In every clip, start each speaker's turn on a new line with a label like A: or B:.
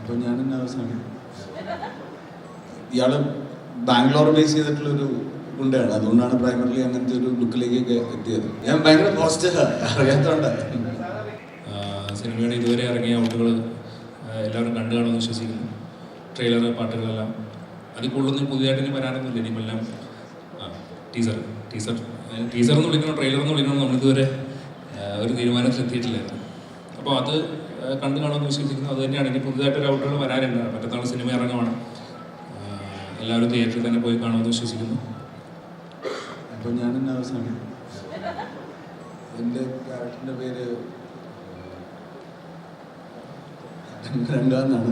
A: അപ്പോൾ ഞാൻ അവസാനം ഇയാൾ ബാംഗ്ലൂർ ബേസ് ചെയ്തിട്ടുള്ളൊരു ഗുണ്ടയാണ്, അതുകൊണ്ടാണ് പ്രൈമറിലി അങ്ങനത്തെ ഒരു ലുക്കിലേക്കൊക്കെ എത്തിയത്. ഞാൻ ഭയങ്കര പോസിറ്റീവാണ്, അറിയാത്തതുകൊണ്ടാണ്.
B: സിനിമയുടെ ഇതുവരെ ഇറങ്ങിയ ഔട്ടുകൾ എല്ലാവരും കണ്ടു കാണുമെന്ന് വിശ്വസിക്കുന്നു. ട്രെയിലർ, പാട്ടുകളെല്ലാം അതിൽ കൂടുതലൊന്നും പുതിയതായിട്ട് ഇനി വരാനൊന്നുമില്ല. ഇനിയുമെല്ലാം ടീസർ എന്ന് വിളിക്കണം, ട്രെയിലർ എന്ന് വിളിക്കണം, നമ്മളിതുവരെ ഒരു തീരുമാനത്തിലെത്തിയിട്ടില്ലായിരുന്നു. അപ്പോൾ അത് കണ്ടു കാണുമെന്ന് വിശ്വസിക്കുന്നു. അത് തന്നെയാണ്. ഇനി പുതുതായിട്ടൊരു ഔട്ടുകൾ വരാനുണ്ട്. മറ്റന്നാൾ സിനിമ ഇറങ്ങുവാണ്. എല്ലാവരും തിയേറ്ററിൽ തന്നെ പോയി കാണുമെന്ന് വിശ്വസിക്കുന്നു.
A: അപ്പോൾ ഞാൻ അവസാനം എൻ്റെ ക്യാരക്ടറിൻ്റെ പേര് രംഗാന്നാണ്.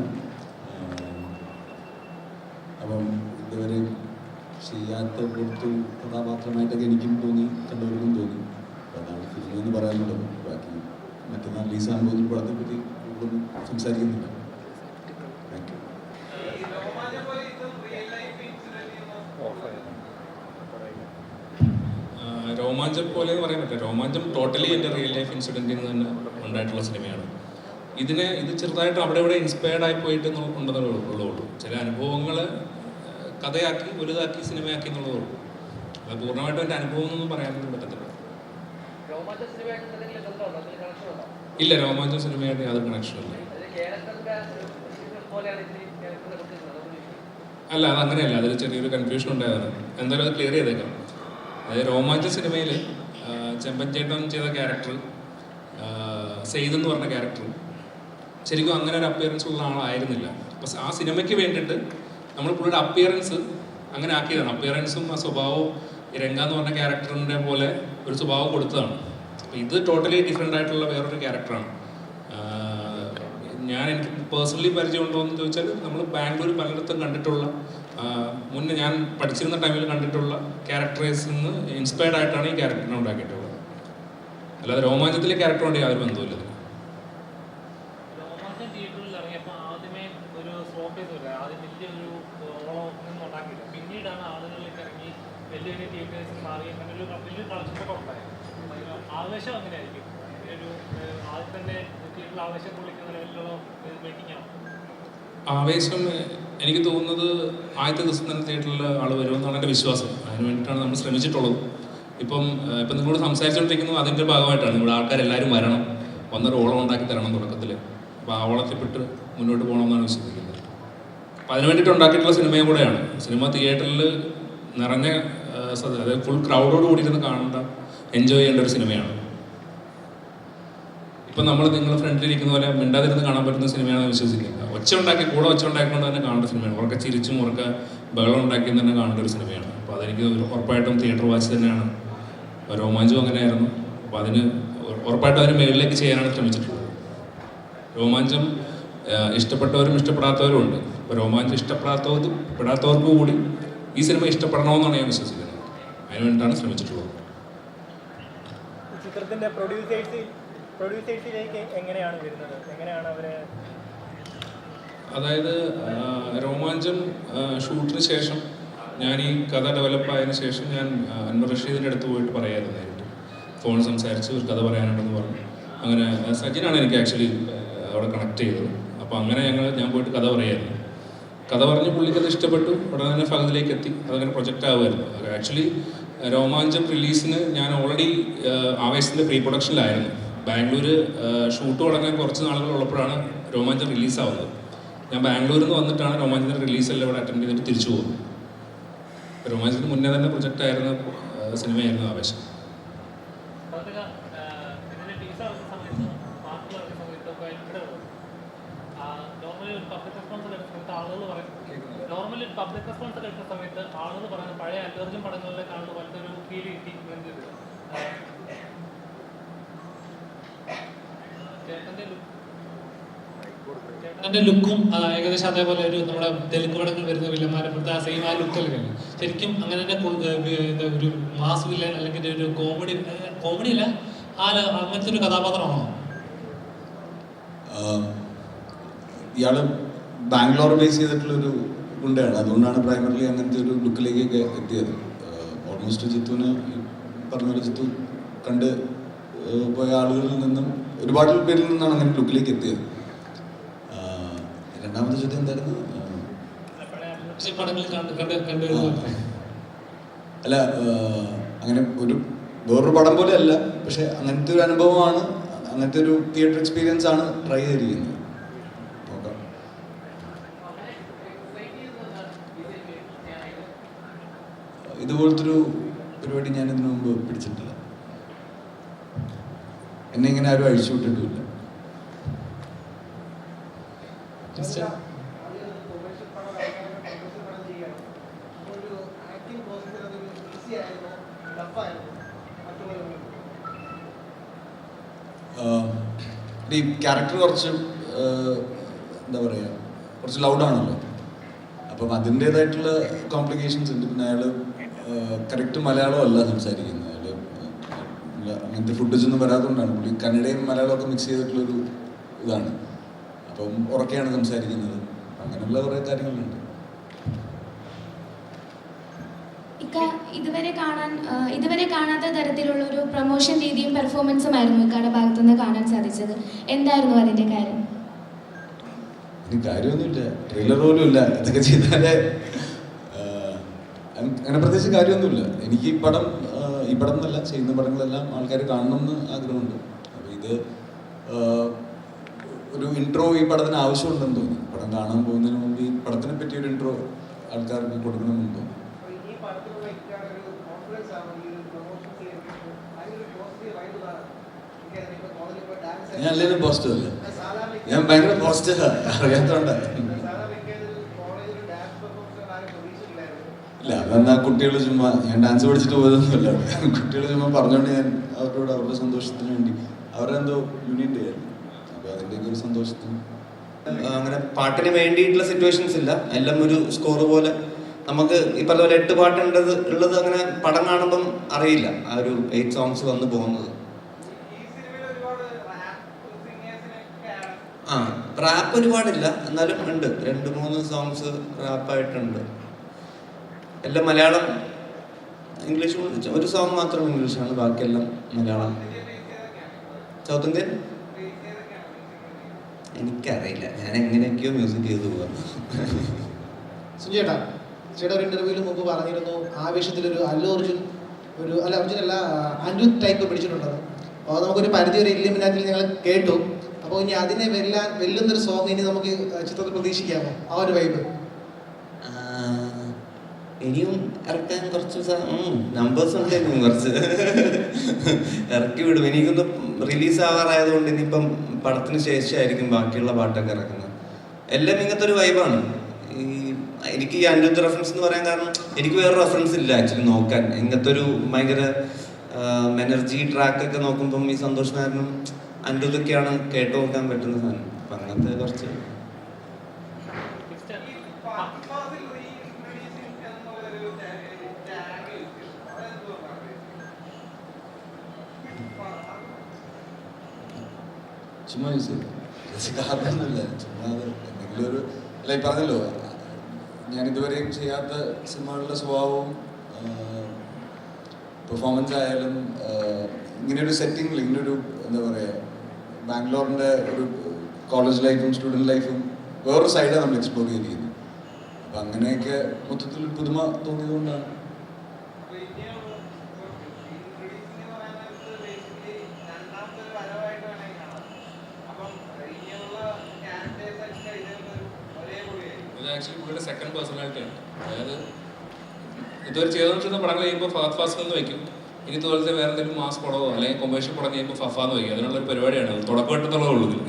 A: അപ്പം ഇതുവരെ ചെയ്യാത്ത പുറത്തു കഥാപാത്രമായിട്ടൊക്കെ എനിക്കും തോന്നി, കണ്ടവർക്കും തോന്നി. അതാണ് ഫിലിം എന്ന് പറയാനുള്ളത്. ബാക്കി മറ്റന്നാൾ റിലീസാകാൻ പോകുന്ന പടത്തെ പറ്റി കൂടുതലൊന്നും സംസാരിക്കുന്നില്ല. Thank you.
B: രോമാഞ്ചം പോലെ എന്ന് പറയാൻ പറ്റില്ല. രോമാഞ്ചം ടോട്ടലി എൻ്റെ റിയൽ ലൈഫ് ഇൻസിഡൻറ്റിൽ നിന്ന് തന്നെ ഉണ്ടായിട്ടുള്ള സിനിമയാണ്. ഇത് ചെറുതായിട്ട് അവിടെ ഇവിടെ ഇൻസ്പയർഡ് ആയി പോയിട്ട് ഉണ്ടെന്നേ ഉള്ളൂ. ചില അനുഭവങ്ങൾ കഥയാക്കി വലുതാക്കി സിനിമയാക്കി എന്നുള്ളതേ ഉള്ളൂ. അത് പൂർണ്ണമായിട്ടും എൻ്റെ അനുഭവം എന്നൊന്നും പറയാനൊന്നും പറ്റത്തില്ല. ഇല്ല, രോമാഞ്ചം സിനിമയായിട്ട് യാതൊരു കണക്ഷനില്ല. അല്ല, അതങ്ങനെയല്ല. അതിൽ ചെറിയൊരു കൺഫ്യൂഷൻ ഉണ്ടായതാണ്. എന്തായാലും അത് ക്ലിയർ ചെയ്തേക്കാം. അതായത് രോമാഞ്ച സിനിമയിൽ ചെമ്പൻ ചേട്ടൻ ചെയ്ത ക്യാരക്ടർ, സെയ്ദ് എന്ന് പറഞ്ഞ ക്യാരക്ടർ ശരിക്കും അങ്ങനെ ഒരു അപ്പിയറൻസ് ഉള്ള ആളായിരുന്നില്ല. അപ്പോൾ ആ സിനിമയ്ക്ക് വേണ്ടിയിട്ട് നമ്മൾ പുള്ളിയുടെ അപ്പിയറൻസ് അങ്ങനെ ആക്കിയതാണ്. അപ്പിയറൻസും ആ സ്വഭാവവും രംഗ എന്ന് പറഞ്ഞ ക്യാരക്ടറിൻ്റെ പോലെ ഒരു സ്വഭാവം കൊടുത്തതാണ്. അപ്പോൾ ഇത് ടോട്ടലി ഡിഫറെൻ്റ് ആയിട്ടുള്ള വേറൊരു ക്യാരക്ടറാണ്. എനിക്ക് പേഴ്സണലി പരിചയമുണ്ടോ എന്ന് ചോദിച്ചാൽ നമ്മൾ ബാംഗ്ലൂർ പലയിടത്തും കണ്ടിട്ടുള്ള, മുന്നേ ഞാൻ പഠിച്ചിരുന്ന ടൈമിൽ കണ്ടിട്ടുള്ള ക്യാരക്ടേഴ്സിൽ നിന്ന് ഇൻസ്പയർഡ് ആയിട്ടാണ് ഈ ക്യാരക്ടറിനെ ഉണ്ടാക്കിയിട്ടുള്ളത്. അല്ലാതെ രോമാഞ്ചത്തിലെ ക്യാരക്ടറുകൊണ്ട് യാതൊരു ബന്ധവുമില്ല. ആവേശം എനിക്ക് തോന്നുന്നത് ആദ്യത്തെ ദിവസം തന്നെ തിയേറ്ററിൽ ആൾ വരുമെന്നാണ് എൻ്റെ വിശ്വാസം. അതിന് വേണ്ടിയിട്ടാണ് നമ്മൾ ശ്രമിച്ചിട്ടുള്ളത്. ഇപ്പം നിങ്ങളോട് സംസാരിച്ചുകൊണ്ടിരിക്കുന്നത് അതിൻ്റെ ഭാഗമായിട്ടാണ്. ഇവിടെ ആൾക്കാരെല്ലാവരും വരണം, വന്നൊരു ഓളം ഉണ്ടാക്കി തരണം തുടക്കത്തിൽ. അപ്പോൾ ആ ഓളത്തിൽപ്പെട്ട് മുന്നോട്ട് പോകണമെന്നാണ് വിശ്വസിക്കുന്നത്. അപ്പോൾ അതിന് വേണ്ടിയിട്ട് ഉണ്ടാക്കിയിട്ടുള്ള സിനിമയും കൂടെയാണ്. സിനിമ തിയേറ്ററിൽ നിറഞ്ഞ, അതായത് ഫുൾ ക്രൗഡോട് കൂടിയിരുന്ന് കാണേണ്ട, എൻജോയ് ചെയ്യേണ്ട ഒരു സിനിമയാണ്. ഇപ്പം നിങ്ങൾ ഫ്രണ്ടിലിരിക്കുന്ന പോലെ മിണ്ടാതിരുന്ന് കാണാൻ പറ്റുന്ന സിനിമയാണെന്ന് വിശ്വസിക്കുക. ഒച്ച ഉണ്ടാക്കിക്കൊണ്ട് തന്നെ കാണേണ്ട സിനിമയാണ്. ഉറക്കെ ചിരിച്ചും ഉറക്കെ ബഹളം ഉണ്ടാക്കിയും തന്നെ കാണേണ്ട ഒരു സിനിമയാണ്. അപ്പോൾ അതെനിക്ക് ഉറപ്പായിട്ടും തിയേറ്റർ വാച്ച് തന്നെയാണ്. രോമാഞ്ചം അങ്ങനെയായിരുന്നു. അപ്പോൾ ഉറപ്പായിട്ടും അതിന് മേളിലേക്ക് ചെയ്യാനാണ് ശ്രമിച്ചിട്ടുള്ളത്. രോമാഞ്ചം ഇഷ്ടപ്പെട്ടവരും ഇഷ്ടപ്പെടാത്തവരും ഉണ്ട്. അപ്പോൾ രോമാഞ്ചം ഇഷ്ടപ്പെടാത്തവർക്ക് കൂടി ഈ സിനിമ ഇഷ്ടപ്പെടണമെന്നാണ് ഞാൻ വിശ്വസിക്കുന്നത്. അതിന് വേണ്ടിയിട്ടാണ് ശ്രമിച്ചിട്ടുള്ളത്.
C: ചിത്രത്തിൻ്റെ പ്രൊഡ്യൂസേഴ്സിലേക്ക് എങ്ങനെയാണ് വരുന്നത്? എങ്ങനെയാണ് അവരെ?
B: അതായത് രോമാഞ്ചം ഷൂട്ടിന് ശേഷം ഞാൻ ഈ കഥ ഡെവലപ്പായതിനു ശേഷം ഞാൻ അൻവർ റഷീദിൻ്റെ അടുത്ത് പോയിട്ട് പറയായിരുന്നു. നേരിട്ട് ഫോൺ സംസാരിച്ച് ഒരു കഥ പറയാനുണ്ടെന്ന് പറഞ്ഞു. അങ്ങനെ സജിനാണ് എനിക്ക് ആക്ച്വലി അവിടെ കണക്ട് ചെയ്തത്. അപ്പോൾ അങ്ങനെ ഞാൻ പോയിട്ട് കഥ പറയായിരുന്നു. കഥ പറഞ്ഞ് പുള്ളിക്കത് ഇഷ്ടപ്പെട്ടു. ഉടനെ തന്നെ ഫഹദിലേക്ക് എത്തി. അതങ്ങനെ പ്രൊജക്റ്റ് ആവുമായിരുന്നു. ആക്ച്വലി രോമാഞ്ചം റിലീസിന് ഞാൻ ഓൾറെഡി ആവേശത്തിൻ്റെ പ്രീ പ്രൊഡക്ഷനിലായിരുന്നു. ബാംഗ്ലൂർ ഷൂട്ട് തുടങ്ങാൻ കുറച്ച് നാളുകൾ ഉള്ളപ്പോഴാണ് രോമാഞ്ചം റിലീസാവുന്നത്. ഞാൻ ബാംഗ്ലൂരിൽ നിന്ന് വന്നിട്ടാണ് രോമാഞ്ചത്തിൻ്റെ റിലീസെല്ലാം ഇവിടെ അറ്റൻഡ് ചെയ്തിട്ട് തിരിച്ചു പോകുന്നത്. രോമാഞ്ചത്തിന് മുന്നേ തന്നെ പ്രൊജക്റ്റ് ആയിരുന്ന സിനിമയായിരുന്നു ആവേശം.
D: നോർമലി പബ്ലിക് റെസ്പോൺസ് എടുക്കുന്ന സമയത്ത് ആളുകൾ പറയുന്നത് പഴയ അല്ലർജുൻ പടങ്ങളിലെ കാണുന്ന പോലത്തെ ഒരു ഫീൽ കിട്ടി. ചേട്ടൻ്റെ ലുക്കും ഏകദേശം അതേപോലെ ഒരു നമ്മുടെ തെലുങ്ക് പടങ്ങൾ വരുന്ന വില്ലന്മാരെ പോലത്തെ ആ സെയിം ആ ലുക്കല്ലേ. ശരിക്കും അങ്ങനെ തന്നെ ഒരു മാസ് വില്ലൻ അല്ലെങ്കിൽ ഒരു കോമഡി അല്ല, അങ്ങനത്തെ ഒരു കഥാപാത്രമാണോ?
A: ഇയാൾ ബാംഗ്ലൂർ ബേസ് ചെയ്തിട്ടുള്ളൊരു ഗുണ്ടയാണ്, അതുകൊണ്ടാണ് പ്രൈമറിലി അങ്ങനത്തെ ഒരു ലുക്കിലേക്കൊക്കെ എത്തിയത്. ഓൾമോസ്റ്റ് ജിത്തുവിന് പറഞ്ഞ പോലെ ജിത്തു കണ്ട് പോയ ആളുകളിൽ നിന്നും ഒരുപാട് പേരിൽ നിന്നാണ് അങ്ങനെ ലുക്കിലേക്ക് എത്തിയത്. രണ്ടാമത്തെ ചോദ്യം എന്തായിരുന്നു?
D: പടങ്ങൾ കണ്ടു.
A: അല്ല, അങ്ങനെ വേറൊരു പടം പോലെ അല്ല, പക്ഷെ അങ്ങനത്തെ ഒരു അനുഭവമാണ്, അങ്ങനത്തെ ഒരു തിയേറ്റർ എക്സ്പീരിയൻസ് ആണ് ട്രൈ ചെയ്തിരിക്കുന്നത്. നോക്കാം. ഇതുപോലത്തെ ഒരു പരിപാടി ഞാൻ ഇതിനു മുമ്പ് പിടിച്ചിട്ടില്ല. എന്നെ ഇങ്ങനെ ആരും അഴിച്ചു വിട്ടിട്ടുമില്ല. ഈ ക്യാരക്ടർ കുറച്ച് എന്താ പറയുക, കുറച്ച് ലൗഡാണല്ലോ. അപ്പം അതിൻ്റേതായിട്ടുള്ള കോംപ്ലിക്കേഷൻസ് ഉണ്ട്. പിന്നെ അയാൾ കറക്റ്റ് മലയാളം അല്ല സംസാരിക്കുന്നത്. അയാൾ അങ്ങനത്തെ ഫുട്ടേജ് ഒന്നും വരാത്തതുകൊണ്ടാണ്. പുള്ളി കന്നഡയും മലയാളവും ഒക്കെ മിക്സ് ചെയ്തിട്ടുള്ളൊരു ഇതാണ്. അപ്പം ഉറക്കെയാണ് സംസാരിക്കുന്നത്. അങ്ങനെയുള്ള കുറേ കാര്യങ്ങളുണ്ട്.
E: ഇതുവരെ കാണാത്ത തരത്തിലുള്ള ഒരു പ്രൊമോഷൻ രീതിയും പെർഫോമൻസും ആയിരുന്നു ഇക്കാടെ ഭാഗത്തുനിന്ന് കാണാൻ സാധിച്ചത്. എന്തായിരുന്നു അതിന്റെ കാര്യം?
A: കാര്യമൊന്നുമില്ല, ട്രെയിലർ പോലും ഇല്ല. ഇതൊക്കെ ചെയ്താലേ അങ്ങനെ പ്രത്യേകിച്ച് കാര്യമൊന്നുമില്ല. എനിക്ക് ഈ പടം എന്നല്ല, ചെയ്യുന്ന പടങ്ങളെല്ലാം ആൾക്കാർ കാണണമെന്ന് ആഗ്രഹമുണ്ട്. അപ്പോൾ ഇത് ഒരു ഇൻട്രോ ഈ പടത്തിന് ആവശ്യമുണ്ടെന്ന് തോന്നി. പടം കാണാൻ പോകുന്നതിന് മുമ്പ് ഈ പടത്തിനെ പറ്റി ഒരു ഇൻട്രോ ആൾക്കാർക്ക് കൊടുക്കണമെന്ന് തോന്നി. ഞാൻ അല്ലെങ്കിലും പോസിറ്റീവ് അല്ലേ, ഞാൻ ഭയങ്കര പോസിറ്റീവ്, അറിയാത്തോണ്ടാണ്. ഇല്ല, അതെന്നാ കുട്ടികൾ ചുമ്മാ, ഞാൻ ഡാൻസ് പഠിച്ചിട്ട് പോയതൊന്നുമല്ല. കുട്ടികൾ ചുമ്മാ പറഞ്ഞുകൊണ്ട് ഞാൻ അവരോട് അവരുടെ സന്തോഷത്തിന് വേണ്ടി അവരെന്തോ യൂണിയൻ ഡേ ആയിരുന്നു, അപ്പോൾ അതിൻ്റെയൊക്കെ ഒരു സന്തോഷത്തിന്.
F: അങ്ങനെ പാട്ടിന് വേണ്ടിയിട്ടുള്ള സിറ്റുവേഷൻസ് ഇല്ല, എല്ലാം ഒരു സ്കോർ പോലെ. നമുക്ക് ഈ പറഞ്ഞ പോലെ 8 പാട്ടുള്ളത് അങ്ങനെ പടം കാണുമ്പം അറിയില്ല, ആ ഒരു 8 സോങ്സ് വന്ന് പോകുന്നത്. റാപ്പ് ഒരുപാടില്ല, എന്നാലും ഉണ്ട് 2-3 സോങ്സ് റാപ്പായിട്ടുണ്ട്. എല്ലാം മലയാളം, ഇംഗ്ലീഷ് ഒരു സോങ് മാത്രം ഇംഗ്ലീഷാണ്, ബാക്കിയെല്ലാം മലയാളം. സൗത്ത് ഇന്ത്യൻ എനിക്കറിയില്ല, ഞാൻ എങ്ങനെയൊക്കെയോ മ്യൂസിക് ചെയ്തു പോകാം.
G: സുജേട്ടാ, ചേട്ടാ ഒരു ഇന്റർവ്യൂവിൽ മുമ്പ് പറഞ്ഞിരുന്നു ആവേശത്തിലൊരു അർജുൻ അനിരുദ്ധ് ടൈപ്പ് പിടിച്ചിട്ടുണ്ടെന്ന്. അപ്പോൾ നമുക്കൊരു പരിധി ഒരു ഇല്ലുമിനാറ്റിൽ ഞങ്ങൾ കേട്ടു. അപ്പോൾ ഇനി അതിനെ വെല്ലുന്നൊരു സോങ് ഇനി നമുക്ക് ചിത്രത്തിൽ പ്രതീക്ഷിക്കാമോ? ആ ഒരു വൈബ്
F: ഇനിയും ഇറക്കാൻ കുറച്ച് നമ്പേഴ്സ് ഉണ്ട്, ഇനിയും കുറച്ച് ഇറക്കി വിടും. എനിക്കൊന്ന് റിലീസ് ആവാറായതുകൊണ്ട് ഇനിയിപ്പം പടത്തിന് ശേഷമായിരിക്കും ബാക്കിയുള്ള പാട്ടൊക്കെ ഇറക്കുന്നത്. എല്ലാം ഇങ്ങനത്തെ ഒരു വൈബാണ്. എനിക്ക് ഈ അനിരുദ്ധ റെഫറൻസ് എന്ന് പറയാൻ കാരണം എനിക്ക് വേറെ റെഫറൻസ് ഇല്ല ആക്ച്വലി നോക്കാൻ. ഇങ്ങനത്തെ ഒരു ഭയങ്കര എനർജി ട്രാക്കൊക്കെ നോക്കുമ്പം ഈ സന്തോഷ് നായരനും അനിരുദ്ധൊക്കെയാണ് കേട്ടു നോക്കാൻ പറ്റുന്ന സാധനം. അപ്പം അങ്ങനത്തെ കുറച്ച്
A: ചുമ്മാ യൂസ് ചെയ്തു കാരണമൊന്നുമില്ല. ചുമ്മാ എന്തെങ്കിലും ഒരു അല്ല, ഈ പറഞ്ഞല്ലോ, ഞാൻ ഇതുവരെയും ചെയ്യാത്ത സിനിമകളുടെ സ്വഭാവവും പെർഫോമൻസ് ആയാലും ഇങ്ങനെയൊരു സെറ്റിങ്ങിൽ ഇങ്ങനൊരു എന്താ പറയുക, ബാംഗ്ലൂരിൻ്റെ ഒരു കോളേജ് ലൈഫും സ്റ്റുഡൻറ്റ് ലൈഫും വേറൊരു സൈഡാണ് നമ്മൾ എക്സ്പ്ലോർ ചെയ്തിരിക്കുന്നത്. അപ്പം അങ്ങനെയൊക്കെ മൊത്തത്തിൽ പുതുമ തോന്നിയതുകൊണ്ടാണ്.
B: ഇത് ആക്ച്വലി പുള്ളിയുടെ സെക്കൻഡ് പേഴ്സണാലിറ്റിയാണ്. അതായത് ഇതുവരെ ചെയ്തുകൊണ്ടിരുന്ന പടങ്ങൾ ചെയ്യുമ്പോൾ ഫഹദ് ഫാസിൽ എന്ന് വയ്ക്കും, ഇനി ഇതുപോലത്തെ വേറെ എന്തെങ്കിലും മാസ് പടമോ അല്ലെങ്കിൽ കൊമേഴ്ഷ്യൽ പടം ചെയ്യുമ്പോൾ ഫഫാന്ന് വയ്ക്കും. അതിനുള്ളൊരു പരിപാടിയാണ് അത്. തുടക്കമായിട്ടുള്ള ഉള്ളൂ ഇതിൽ.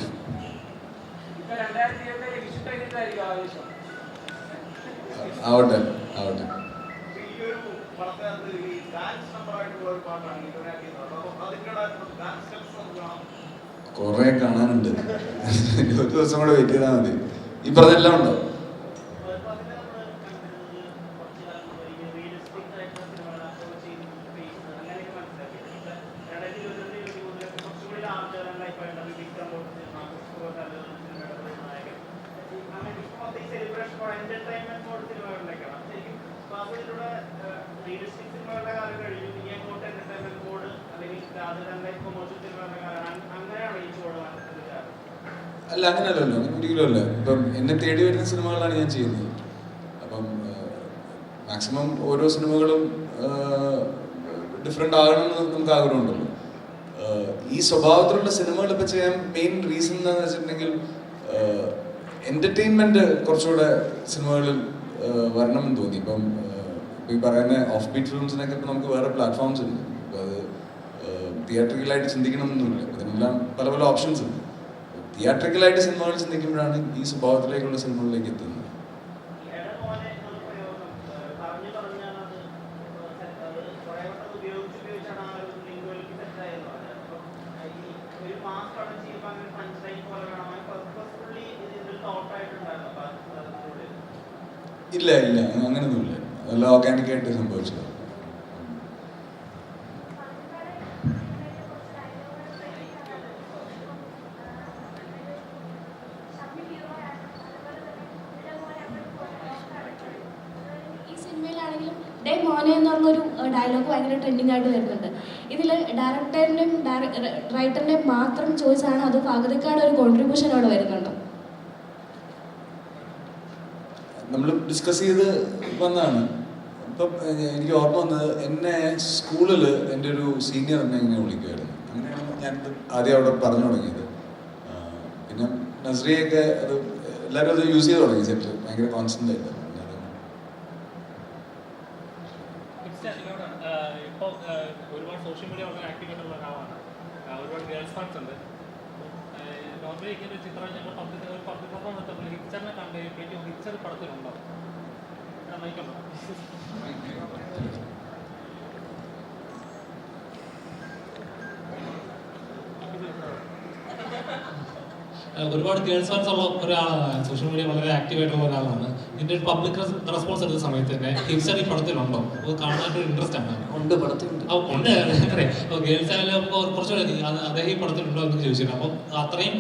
A: ആവട്ടെ ആവട്ടെ. കുറെ കാണാനുണ്ട്, ഒരു ദിവസം കൂടെ വെയിറ്റ് ചെയ്താൽ മതി. ഈ പറഞ്ഞെല്ലാം ഉണ്ടോ? അല്ല, അല്ല അങ്ങനെയല്ലല്ലോ, അങ്ങനെ ഒരിക്കലും അല്ല. ഇപ്പം എന്നെ തേടി വരുന്ന സിനിമകളാണ് ഞാൻ ചെയ്യുന്നത്. അപ്പം മാക്സിമം ഓരോ സിനിമകളും ഡിഫറെൻ്റ് ആകണമെന്ന് നമുക്ക് ആഗ്രഹമുണ്ടല്ലോ. ഈ സ്വഭാവത്തിലുള്ള സിനിമകൾ ഇപ്പം ചെയ്യാൻ മെയിൻ റീസൺ എന്താണെന്ന് വെച്ചിട്ടുണ്ടെങ്കിൽ എൻ്റർടൈൻമെൻറ്റ് കുറച്ചുകൂടെ സിനിമകളിൽ വരണമെന്ന് തോന്നി. ഇപ്പം ഈ പറയുന്ന ഓഫ് ബീറ്റ് ഫിലിംസിനൊക്കെ ഇപ്പം നമുക്ക് വേറെ പ്ലാറ്റ്ഫോംസ് ഉണ്ട്. അപ്പോൾ അത് തിയേറ്ററിക്കലായിട്ട് ചിന്തിക്കണമെന്നൊന്നുമില്ല, അതിനെല്ലാം പല പല ഓപ്ഷൻസ് ഉണ്ട്. തിയേറ്ററിക്കലായിട്ട് സിനിമകൾ ചിന്തിക്കുമ്പോഴാണ് ഈ സ്വഭാവത്തിലേക്കുള്ള സിനിമകളിലേക്ക് എത്തുന്നത്. ഇല്ല ഇല്ല, അങ്ങനെയൊന്നുമില്ല, അതെല്ലാം ഓർഗാനിക്കായിട്ട് സംഭവിച്ചത്.
E: ഈ സിനിമയിലാണെങ്കിലും ഡേ മോനെ എന്ന് പറഞ്ഞൊരു ഡയലോഗ് ഭയങ്കര ട്രെൻഡിങ് ആയിട്ട് വരുന്നുണ്ട്. ഇതിൽ ഡയറക്ടറിൻ്റെയും റൈറ്ററിൻ്റെയും മാത്രം ചോയ്സാണ്, അത് ഫഹദിക്കയുടെ ഒരു കോൺട്രിബ്യൂഷൻ അവിടെ വരുന്നുണ്ടോ?
A: നമ്മൾ ഡിസ്കസ് ചെയ്ത് വന്നതാണ്. ഇപ്പം എനിക്ക് ഓർമ്മ വന്നത്, എന്നെ സ്കൂളിൽ എൻ്റെ ഒരു സീനിയർ എന്നെ ഇങ്ങനെ വിളിക്കുമായിരുന്നു. അങ്ങനെയാണ് ഞാൻ ആദ്യം അവിടെ പറഞ്ഞു തുടങ്ങിയത്. പിന്നെ നസ്രിയൊക്കെ അത് എല്ലാവരും അത് യൂസ് ചെയ്ത് തുടങ്ങി സെറ്റിൽ ഭയങ്കര കോൺസ്റ്റൻ്റ് ആയിട്ട്.
C: ഇപ്പോൾ ഒരുപാട് സോഷ്യൽ മീഡിയ വളരെ ആക്റ്റീവ് ആയിട്ടുള്ള ഒരാളാണ്, ഒരുപാട് ഗേൾസ് ഫാൻസ് ഉണ്ട്. നോർമലി ഇങ്ങനെ ഒരു ചിത്രം ഞങ്ങൾ പബ്ലിക് പെർഫോമൻസ് എടുത്തപ്പോൾ ഹിച്ചറിനെ കണ്ടുകഴിഞ്ഞപ്പോൾ ഹിച്ചർ പടത്തിലുണ്ടോ നയിക്കണ്ടോ?
D: ഒരുപാട് ഗേൾസ് ഫാൻസ് ഉള്ള ഒരാളാണ്, സോഷ്യൽ മീഡിയ വളരെ ആക്റ്റീവ് ആയിട്ടുള്ള ഒരാളാണ്. ഇതിന്റെ ഒരു പബ്ലിക് റെസ്പോൺസ് എടുത്ത സമയത്ത് തന്നെ ഹിപ്സർ ഈ പടത്തിലുണ്ടോ? അത് കാണാനൊരു ഇൻട്രസ്റ്റ് ആണ്.
F: ഉണ്ട്, പടത്തിലുണ്ട്.
D: ഉണ്ട് അപ്പോൾ ഗേൾസ് ആയാലും കുറച്ചുകൂടെ അദ്ദേഹം ഈ പടത്തിലുണ്ടോ എന്ന് ചോദിച്ചിട്ടുണ്ട്. അപ്പം അത്രയും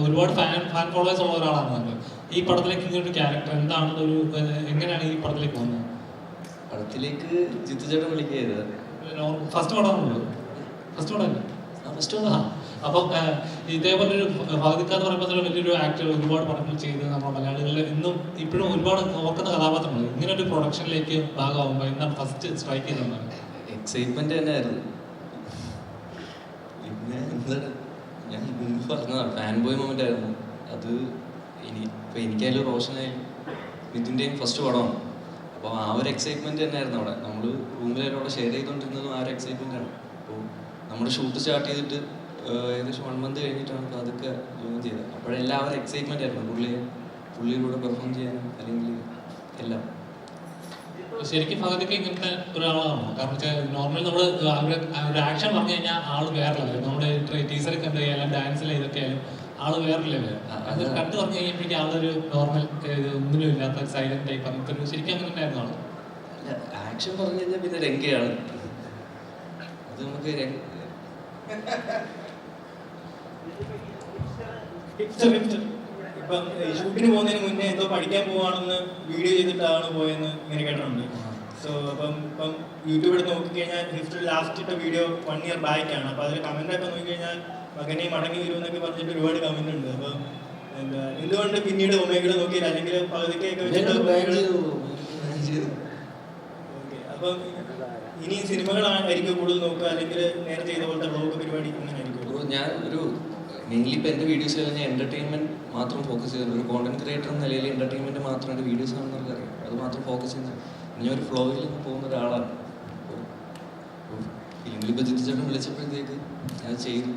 D: ഒരുപാട് ഫാൻ ഫോളോവേഴ്സ് ഉള്ള ഒരാളാണ് നമ്മൾ. ഈ പടത്തിലേക്ക് ഇങ്ങനെ ഒരു ക്യാരക്ടർ എന്താണെന്നൊരു എങ്ങനെയാണ് ഈ പടത്തിലേക്ക് വന്നത്?
F: പടത്തിലേക്ക് ജിത്തു ചേട്ടൻ വിളിക്കുകയായിരുന്നു.
D: ഫസ്റ്റ് പടമാണല്ലോ, ഫസ്റ്റ് പടമല്ല, ഫസ്റ്റ് പടം. അപ്പം ഇതേപോലെ ഒരു ഫഹദിക്ക എന്ന് പറയുമ്പോൾ തന്നെ വലിയൊരു ആക്ടർ, ഒരുപാട് പടങ്ങൾ ചെയ്ത് നമ്മുടെ മലയാളികളിൽ ഇന്നും ഇപ്പോഴും ഒരുപാട് ഓർക്കുന്ന കഥാപാത്രങ്ങൾ. ഇങ്ങനെ ഒരു പ്രൊഡക്ഷനിലേക്ക് ഭാഗമാകുമ്പോൾ എന്താണ് ഫസ്റ്റ് സ്ട്രൈക്ക് ചെയ്തത്?
F: എക്സൈറ്റ്മെന്റ് തന്നെ ആയിരുന്നു. പിന്നെ എന്താണ്, ഞാൻ മുമ്പ് പറഞ്ഞതാണ്, ഫാൻ ബോയ് മൊമെന്റ് ആയിരുന്നു അത്. ഇപ്പം എനിക്കായാലും റോഷനായാലും മിഥുൻ്റെയും ഫസ്റ്റ് പടമാണ്. അപ്പോൾ ആ ഒരു എക്സൈറ്റ്മെന്റ് തന്നെ ആയിരുന്നു അവിടെ. നമ്മൾ റൂമിലായിട്ട് അവിടെ ഷെയർ ചെയ്തുകൊണ്ടിരുന്നതും ആ ഒരു എക്സൈറ്റ്മെന്റ് ആണ്. അപ്പോൾ നമ്മുടെ ഷൂട്ട് സ്റ്റാർട്ട് ചെയ്തിട്ട് ഏകദേശം 1 month കഴിഞ്ഞിട്ടാണ് അതൊക്കെ ജോയിൻ ചെയ്തത്. അപ്പോഴെല്ലാവരും എക്സൈറ്റ്മെന്റ് ആയിരുന്നു പുള്ളിയിലൂടെ പെർഫോം ചെയ്യാനും അല്ലെങ്കിൽ എല്ലാം.
D: ശരിക്കും ഫഹദിക്ക ഇങ്ങനത്തെ ഒരാളാണോ? കാരണം വെച്ചാൽ നോർമലി നമ്മൾ ഒരു ആക്ഷൻ പറഞ്ഞു കഴിഞ്ഞാൽ ആള് വേറെ ലെവൽ. നമ്മുടെ ടീച്ചറെ കണ്ടു കഴിഞ്ഞാലും ഡാൻസിൽ ഇതൊക്കെ ആയാലും ആള് വേറെ ലെവൽ. അത് കണ്ടു പറഞ്ഞു കഴിഞ്ഞപ്പോഴേക്കും ആളൊരു നോർമൽ ഒന്നിനും ഇല്ലാത്ത സൈലന്റ് ടൈപ്പ് അങ്ങനത്തെ ഒരു, ശരിക്കും അങ്ങനെ ഉണ്ടായിരുന്നു ആള്.
F: ആക്ഷൻ പറഞ്ഞു കഴിഞ്ഞാൽ പിന്നെ രംഗയാണ് അത്. നമുക്ക്
C: ഇപ്പം ഷൂട്ടിന് പോകുന്നതിന് മുന്നേ എന്തോ പഠിക്കാൻ പോവാണെന്ന് വീഡിയോ ചെയ്തിട്ടാണ് പോയെന്ന് ഇങ്ങനെ കേട്ടിട്ടുണ്ട്. സോ ഇപ്പം യൂട്യൂബിൽ നോക്കിക്കഴിഞ്ഞാൽ ഹിസ്റ്ററി ലാസ്റ്റ് ഇട്ട വീഡിയോ 1 year ബാക്കാണ്. അപ്പോൾ അതിൽ കമൻ്റൊക്കെ നോക്കിക്കഴിഞ്ഞാൽ മകനെ മടങ്ങി വരുമെന്നൊക്കെ പറഞ്ഞിട്ട് ഒരുപാട് കമൻ്റ് ഉണ്ട്. അപ്പം എന്തുകൊണ്ട് പിന്നീട് ഒമേഗിൾ നോക്കിയില്ല, അല്ലെങ്കിൽ പകുതിക്കൊക്കെ വെച്ചിട്ട്? അപ്പം ഇനി സിനിമകളായിരിക്കും കൂടുതൽ നോക്കുക, അല്ലെങ്കിൽ നേരെ ചെയ്ത പോലത്തെ ബ്ലോഗ് പരിപാടി അങ്ങനെ ആയിരിക്കും?
F: ഞാൻ മെയിൻലി ഇപ്പം എൻ്റെ വീഡിയോസിലെല്ലാം ഞാൻ എൻ്റർടൈൻമെൻറ്റ് മാത്രം ഫോക്കസ് ചെയ്യുന്നുണ്ട്. ഒരു കോണ്ടന്റ് ക്രിയേറ്റർ എന്ന നിലയിൽ എൻ്റർടൈൻമെൻറ്റ് മാത്രം എൻ്റെ വീഡിയോസ് ആണെന്നൊക്കെ അറിയാം, അത് മാത്രം ഫോക്കസ് ചെയ്യുന്നത്. ഞാൻ ഒരു ഫ്ലോയിൽ പോകുന്ന ഒരാളാണ്. അപ്പോൾ ഫിലിമിലിപ്പോൾ ജിത്തു ചേട്ടൻ വിളിച്ചപ്പോഴത്തേക്ക് ഞാൻ ചെയ്തു.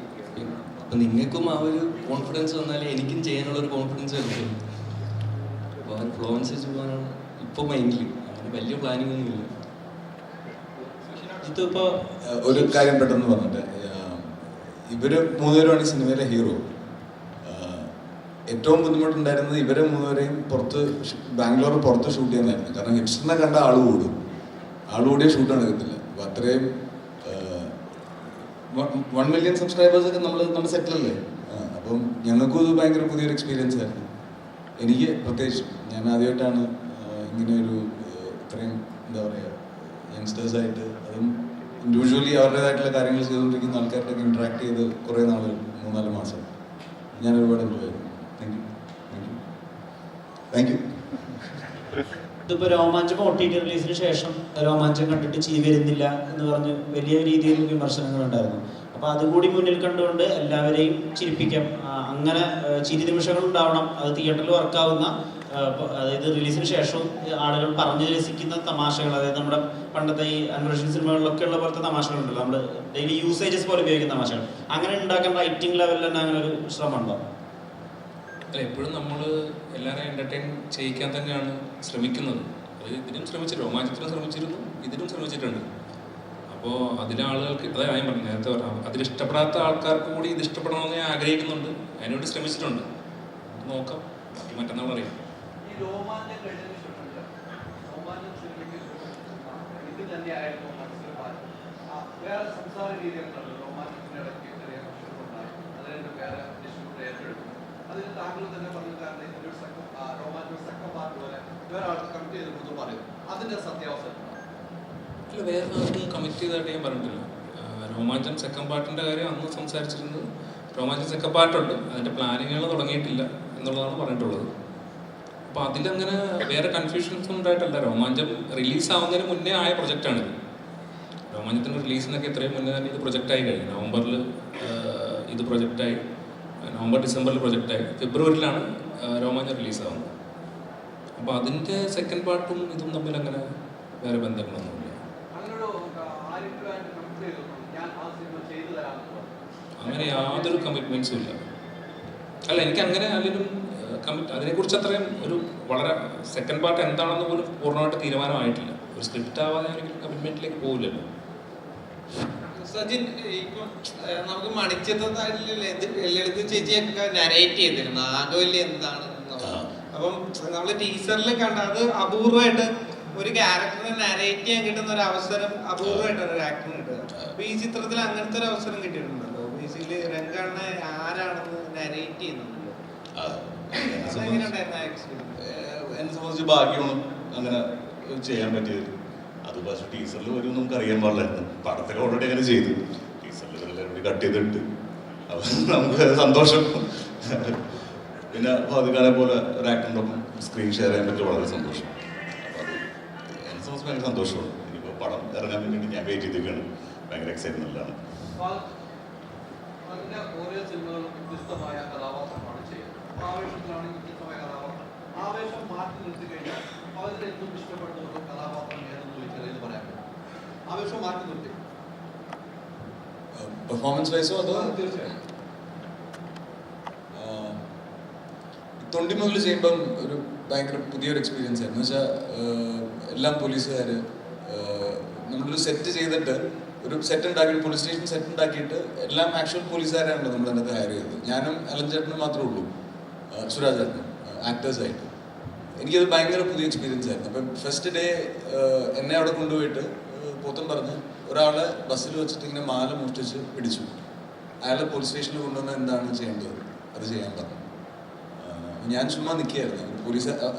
F: അപ്പം നിങ്ങൾക്കും ആ ഒരു കോൺഫിഡൻസ് വന്നാലേ എനിക്കും ചെയ്യാനുള്ളൊരു കോൺഫിഡൻസ് വരുള്ളൂ. അപ്പോൾ ആ ഒരു ഫ്ലോ അനുസരിച്ച് പോകാനാണ് ഇപ്പോൾ മൈൻഡിൽ. അങ്ങനെ വലിയ പ്ലാനിങ് ഒന്നുമില്ല.
A: ഇതിപ്പോൾ ഒരു കാര്യം പെട്ടെന്ന് പറഞ്ഞിട്ട്, ഇവര് 3 പേരുമാണ് ഈ സിനിമയിലെ ഹീറോ. ഏറ്റവും ബുദ്ധിമുട്ടുണ്ടായിരുന്നത് ഇവരെ 3 പേരെയും ബാംഗ്ലൂർ പുറത്ത് ഷൂട്ട് ചെയ്യാനായിരുന്നു. കാരണം ഹിപ്സ്റ്ററിനെ കണ്ട ആൾ കൂടിയ ഷൂട്ട് നടക്കത്തില്ല. അപ്പോൾ അത്രയും 1 million സബ്സ്ക്രൈബേഴ്സ് ഒക്കെ നമ്മുടെ സെറ്റിലല്ലേ. അപ്പം ഞങ്ങൾക്കും ഇത് ഭയങ്കര പുതിയൊരു എക്സ്പീരിയൻസ് ആയിരുന്നു. എനിക്ക് പ്രത്യേകിച്ച്, ഞാൻ ആദ്യമായിട്ടാണ് ഇങ്ങനെ ഒരു ഇത്രയും എന്താ പറയുക യങ്സ്റ്റേഴ്സായിട്ട്, അതും ഇൻഡിവിജ്വലി അവരുടേതായിട്ടുള്ള കാര്യങ്ങൾ ചെയ്തുകൊണ്ടിരിക്കുന്ന ആൾക്കാരുടെ ഇന്ററാക്ട് ചെയ്ത് കുറേ നാൾ 3-4 മാസം ഞാൻ ഒരുപാട് എൻജോയ് ചെയ്തു. Thank you thank you.
H: ഇതിപ്പോൾ രോമാഞ്ചം OTT റിലീസിന് ശേഷം രോമാഞ്ചം കണ്ടിട്ട് ചിരി വരുന്നില്ല എന്ന് പറഞ്ഞ് വലിയ രീതിയിൽ വിമർശനങ്ങളുണ്ടായിരുന്നു. അപ്പോൾ അതുകൂടി മുന്നിൽ കണ്ടുകൊണ്ട് എല്ലാവരെയും ചിരിപ്പിക്കാം, അങ്ങനെ ചിരി നിമിഷങ്ങൾ ഉണ്ടാവണം, അത് തിയേറ്ററിൽ വർക്കാവുന്ന, അതായത് റിലീസിന് ശേഷവും ആളുകൾ പറഞ്ഞു രസിക്കുന്ന തമാശകൾ, അതായത് നമ്മുടെ പണ്ടത്തെ ഈ അൻവർ സിനിമകളിലൊക്കെ ഉള്ള പോലത്തെ തമാശകളുണ്ടല്ലോ, നമ്മൾ ഡെയിലി യൂസേജസ് പോലെ ഉപയോഗിക്കുന്ന തമാശകൾ, അങ്ങനെ ഉണ്ടാക്കാൻ റൈറ്റിംഗ് ലെവലിൽ തന്നെ അങ്ങനെ ഒരു ശ്രമമുണ്ടോ?
B: അല്ല, എപ്പോഴും നമ്മൾ എല്ലാവരെയും എൻ്റർടൈൻ ചെയ്യിക്കാൻ തന്നെയാണ് ശ്രമിക്കുന്നത്. അത് ഇതിനും ശ്രമിച്ചു, രോമാഞ്ചത്തിനും ശ്രമിച്ചിരുന്നു, ഇതിനും ശ്രമിച്ചിട്ടുണ്ട്. അപ്പോൾ അതിലെ ആളുകൾക്ക്, അതായത് ഞാൻ പറഞ്ഞു നേരത്തെ പറയാം, അതിലിഷ്ടപ്പെടാത്ത ആൾക്കാർക്ക് കൂടി ഇത് ഇഷ്ടപ്പെടണമെന്ന് ഞാൻ ആഗ്രഹിക്കുന്നുണ്ട്, അതിനുവേണ്ടി ശ്രമിച്ചിട്ടുണ്ട്. നോക്കാം, ബാക്കി മറ്റന്നാൾ അറിയാം. അല്ല, വേറെ ആൾക്ക് കമ്മിറ്റ് ചെയ്തതായിട്ട് ഞാൻ പറഞ്ഞിട്ടില്ല. രോമാഞ്ചം സെക്കൻഡ് പാർട്ടിൻ്റെ കാര്യം അന്ന് സംസാരിച്ചിരുന്നത്. രോമാഞ്ചം സെക്കൻഡ് പാർട്ടുണ്ട്, അതിൻ്റെ പ്ലാനിങ്ങുകൾ തുടങ്ങിയിട്ടില്ല എന്നുള്ളതാണ് പറഞ്ഞിട്ടുള്ളത്. അപ്പോൾ അതിലങ്ങനെ വേറെ കൺഫ്യൂഷൻസ് ഉണ്ടായിട്ടല്ല. രോമാഞ്ചം റിലീസാവുന്നതിന് മുന്നേ ആയ പ്രൊജക്റ്റാണിത്. രോമാഞ്ചത്തിൻ്റെ റിലീസിനൊക്കെ എത്രയും മുന്നേ തന്നെ ഇത് പ്രൊജക്റ്റായി കഴിഞ്ഞു. നവംബറിൽ ഇത് പ്രൊജക്റ്റായി, നവംബർ ഡിസംബറിൽ പ്രൊജക്റ്റായി, ഫെബ്രുവരിയിലാണ് രോമാഞ്ചം റിലീസാവുന്നത്. അപ്പോൾ അതിൻ്റെ സെക്കൻഡ് പാർട്ടും ഇതും തമ്മിൽ അങ്ങനെ വേറെ ബന്ധങ്ങളൊന്നുമില്ല. അങ്ങനെ യാതൊരു കമ്മിറ്റ്മെൻറ്റ്സും ഇല്ല. അല്ല, എനിക്ക് അങ്ങനെ അതിലും അതിനെക്കുറിച്ച് അത്രയും ഒരു വളരെ സെക്കൻഡ് പാർട്ട് എന്താണെന്ന് പോലും പൂർണ്ണമായിട്ട് തീരുമാനമായിട്ടില്ല. ഒരു സ്ക്രിപ്റ്റ് ആവാതെ ഒരിക്കലും കമ്മിറ്റ്മെൻറ്റിലേക്ക് പോകില്ലല്ലോ.
I: സജിൻ, ഇപ്പം നമുക്ക് മണിച്ചിത്രത്താഴിലെ ലളിത ചേച്ചിയൊക്കെ നരേറ്റ് ചെയ്തിരുന്നു ആകവല്യ എന്താണ്. അപ്പം നമ്മൾ ടീച്ചറിൽ കണ്ട അത് അപൂർവമായിട്ട് ഒരു ക്യാരക്ടറിനെ നരേറ്റ് ചെയ്യാൻ കിട്ടുന്ന ഒരു അവസരം അപൂർവമായിട്ടാണ് ഒരു ആക്ടറിന് കിട്ടുക. അപ്പൊ ഈ ചിത്രത്തിൽ അങ്ങനത്തെ ഒരു അവസരം കിട്ടിയിട്ടുണ്ടല്ലോ. ബേസിക്കലി രംഗണ്ണ ആരാണെന്ന് നരേറ്റ് ചെയ്യുന്നുണ്ടല്ലോ.
A: എന്നെ സംബന്ധിച്ച് ഭാഗ്യമാണ് അങ്ങനെ ചെയ്യാൻ പറ്റിയത്. അത് പക്ഷേ ടീച്ചറിൽ വരും നമുക്ക് അറിയാൻ പാടില്ലായിരുന്നു. പടത്തിൽ ഓൾറെഡി അങ്ങനെ ചെയ്തു, ടീച്ചറിൽ എല്ലാവരും കട്ട് ചെയ്തിട്ട് അപ്പം നമുക്ക് സന്തോഷം. പിന്നെ ഫാദിഖാനെ പോലെ ഒരു ആക്ടറിൻ്റെ ഒപ്പം സ്ക്രീൻ ഷെയർ ചെയ്യാൻ പറ്റി വളരെ സന്തോഷം. അപ്പോൾ അത് എന്നെ സംബന്ധിച്ച് ഭയങ്കര സന്തോഷമാണ്. ഇനിയിപ്പോൾ പടം ഇറങ്ങാൻ വേണ്ടിയിട്ട് ഞാൻ വെയിറ്റ് ചെയ്തിരിക്കുകയാണ്. ഭയങ്കര എക്സൈറ്റ്മെൻറ്റിലാണ്.
J: ഓരോ സിനിമകളും വ്യത്യസ്തമായ കഥാപാത്രമാണ് ചെയ്യുന്നത്. ആവേശത്തിലാണെങ്കിൽ വ്യത്യസ്തമായ കഥാപാത്രം, ആവേശം മാറ്റി നിർത്തി കഴിഞ്ഞാൽ അതിൽ ഏറ്റവും ഇഷ്ടപ്പെടുന്ന ഒരു കഥാപാത്രം ഏതെന്ന് ചോദിച്ചാൽ ഇത് പറയാൻ പറ്റും. ആവേശം മാറ്റി നിർത്തി
A: പെർഫോമൻസ് വൈസോ അതോ?
J: തീർച്ചയായും.
A: തൊണ്ടി മുതൽ ചെയ്യുമ്പം ഒരു ഭയങ്കര പുതിയൊരു എക്സ്പീരിയൻസ് ആയിരുന്നു. എന്ന് വെച്ചാൽ എല്ലാം പോലീസുകാർ, നമ്മളൊരു സെറ്റ് ചെയ്തിട്ട് ഒരു സെറ്റ് ഉണ്ടാക്കിയിട്ട്, പോലീസ് സ്റ്റേഷൻ സെറ്റ് ഉണ്ടാക്കിയിട്ട് എല്ലാം ആക്ച്വൽ പോലീസുകാരാണല്ലോ നമ്മൾ അതിനകത്ത് ഹയർ ചെയ്തത്. ഞാനും അലൻ ചേട്ടനും മാത്രമേ ഉള്ളൂ, സുരാജ് ചേട്ടനും ആക്ടേഴ്സായിട്ട്. എനിക്കത് ഭയങ്കര പുതിയ എക്സ്പീരിയൻസ് ആയിരുന്നു. അപ്പം ഫസ്റ്റ് ഡേ എന്നെ അവിടെ കൊണ്ടുപോയിട്ട് പോത്തും പറഞ്ഞ് ഒരാളെ ബസ്സിൽ വെച്ചിട്ട് ഇങ്ങനെ മാല മോഷ്ടിച്ച് പിടിച്ചു. അയാളെ പോലീസ് സ്റ്റേഷനിൽ കൊണ്ടുവന്ന് എന്താണ് ചെയ്യേണ്ടത് അത് ചെയ്യാൻ പറഞ്ഞു. ഞാൻ ചുമ്മാ നിൽക്കുകയായിരുന്നു. പോലീസ്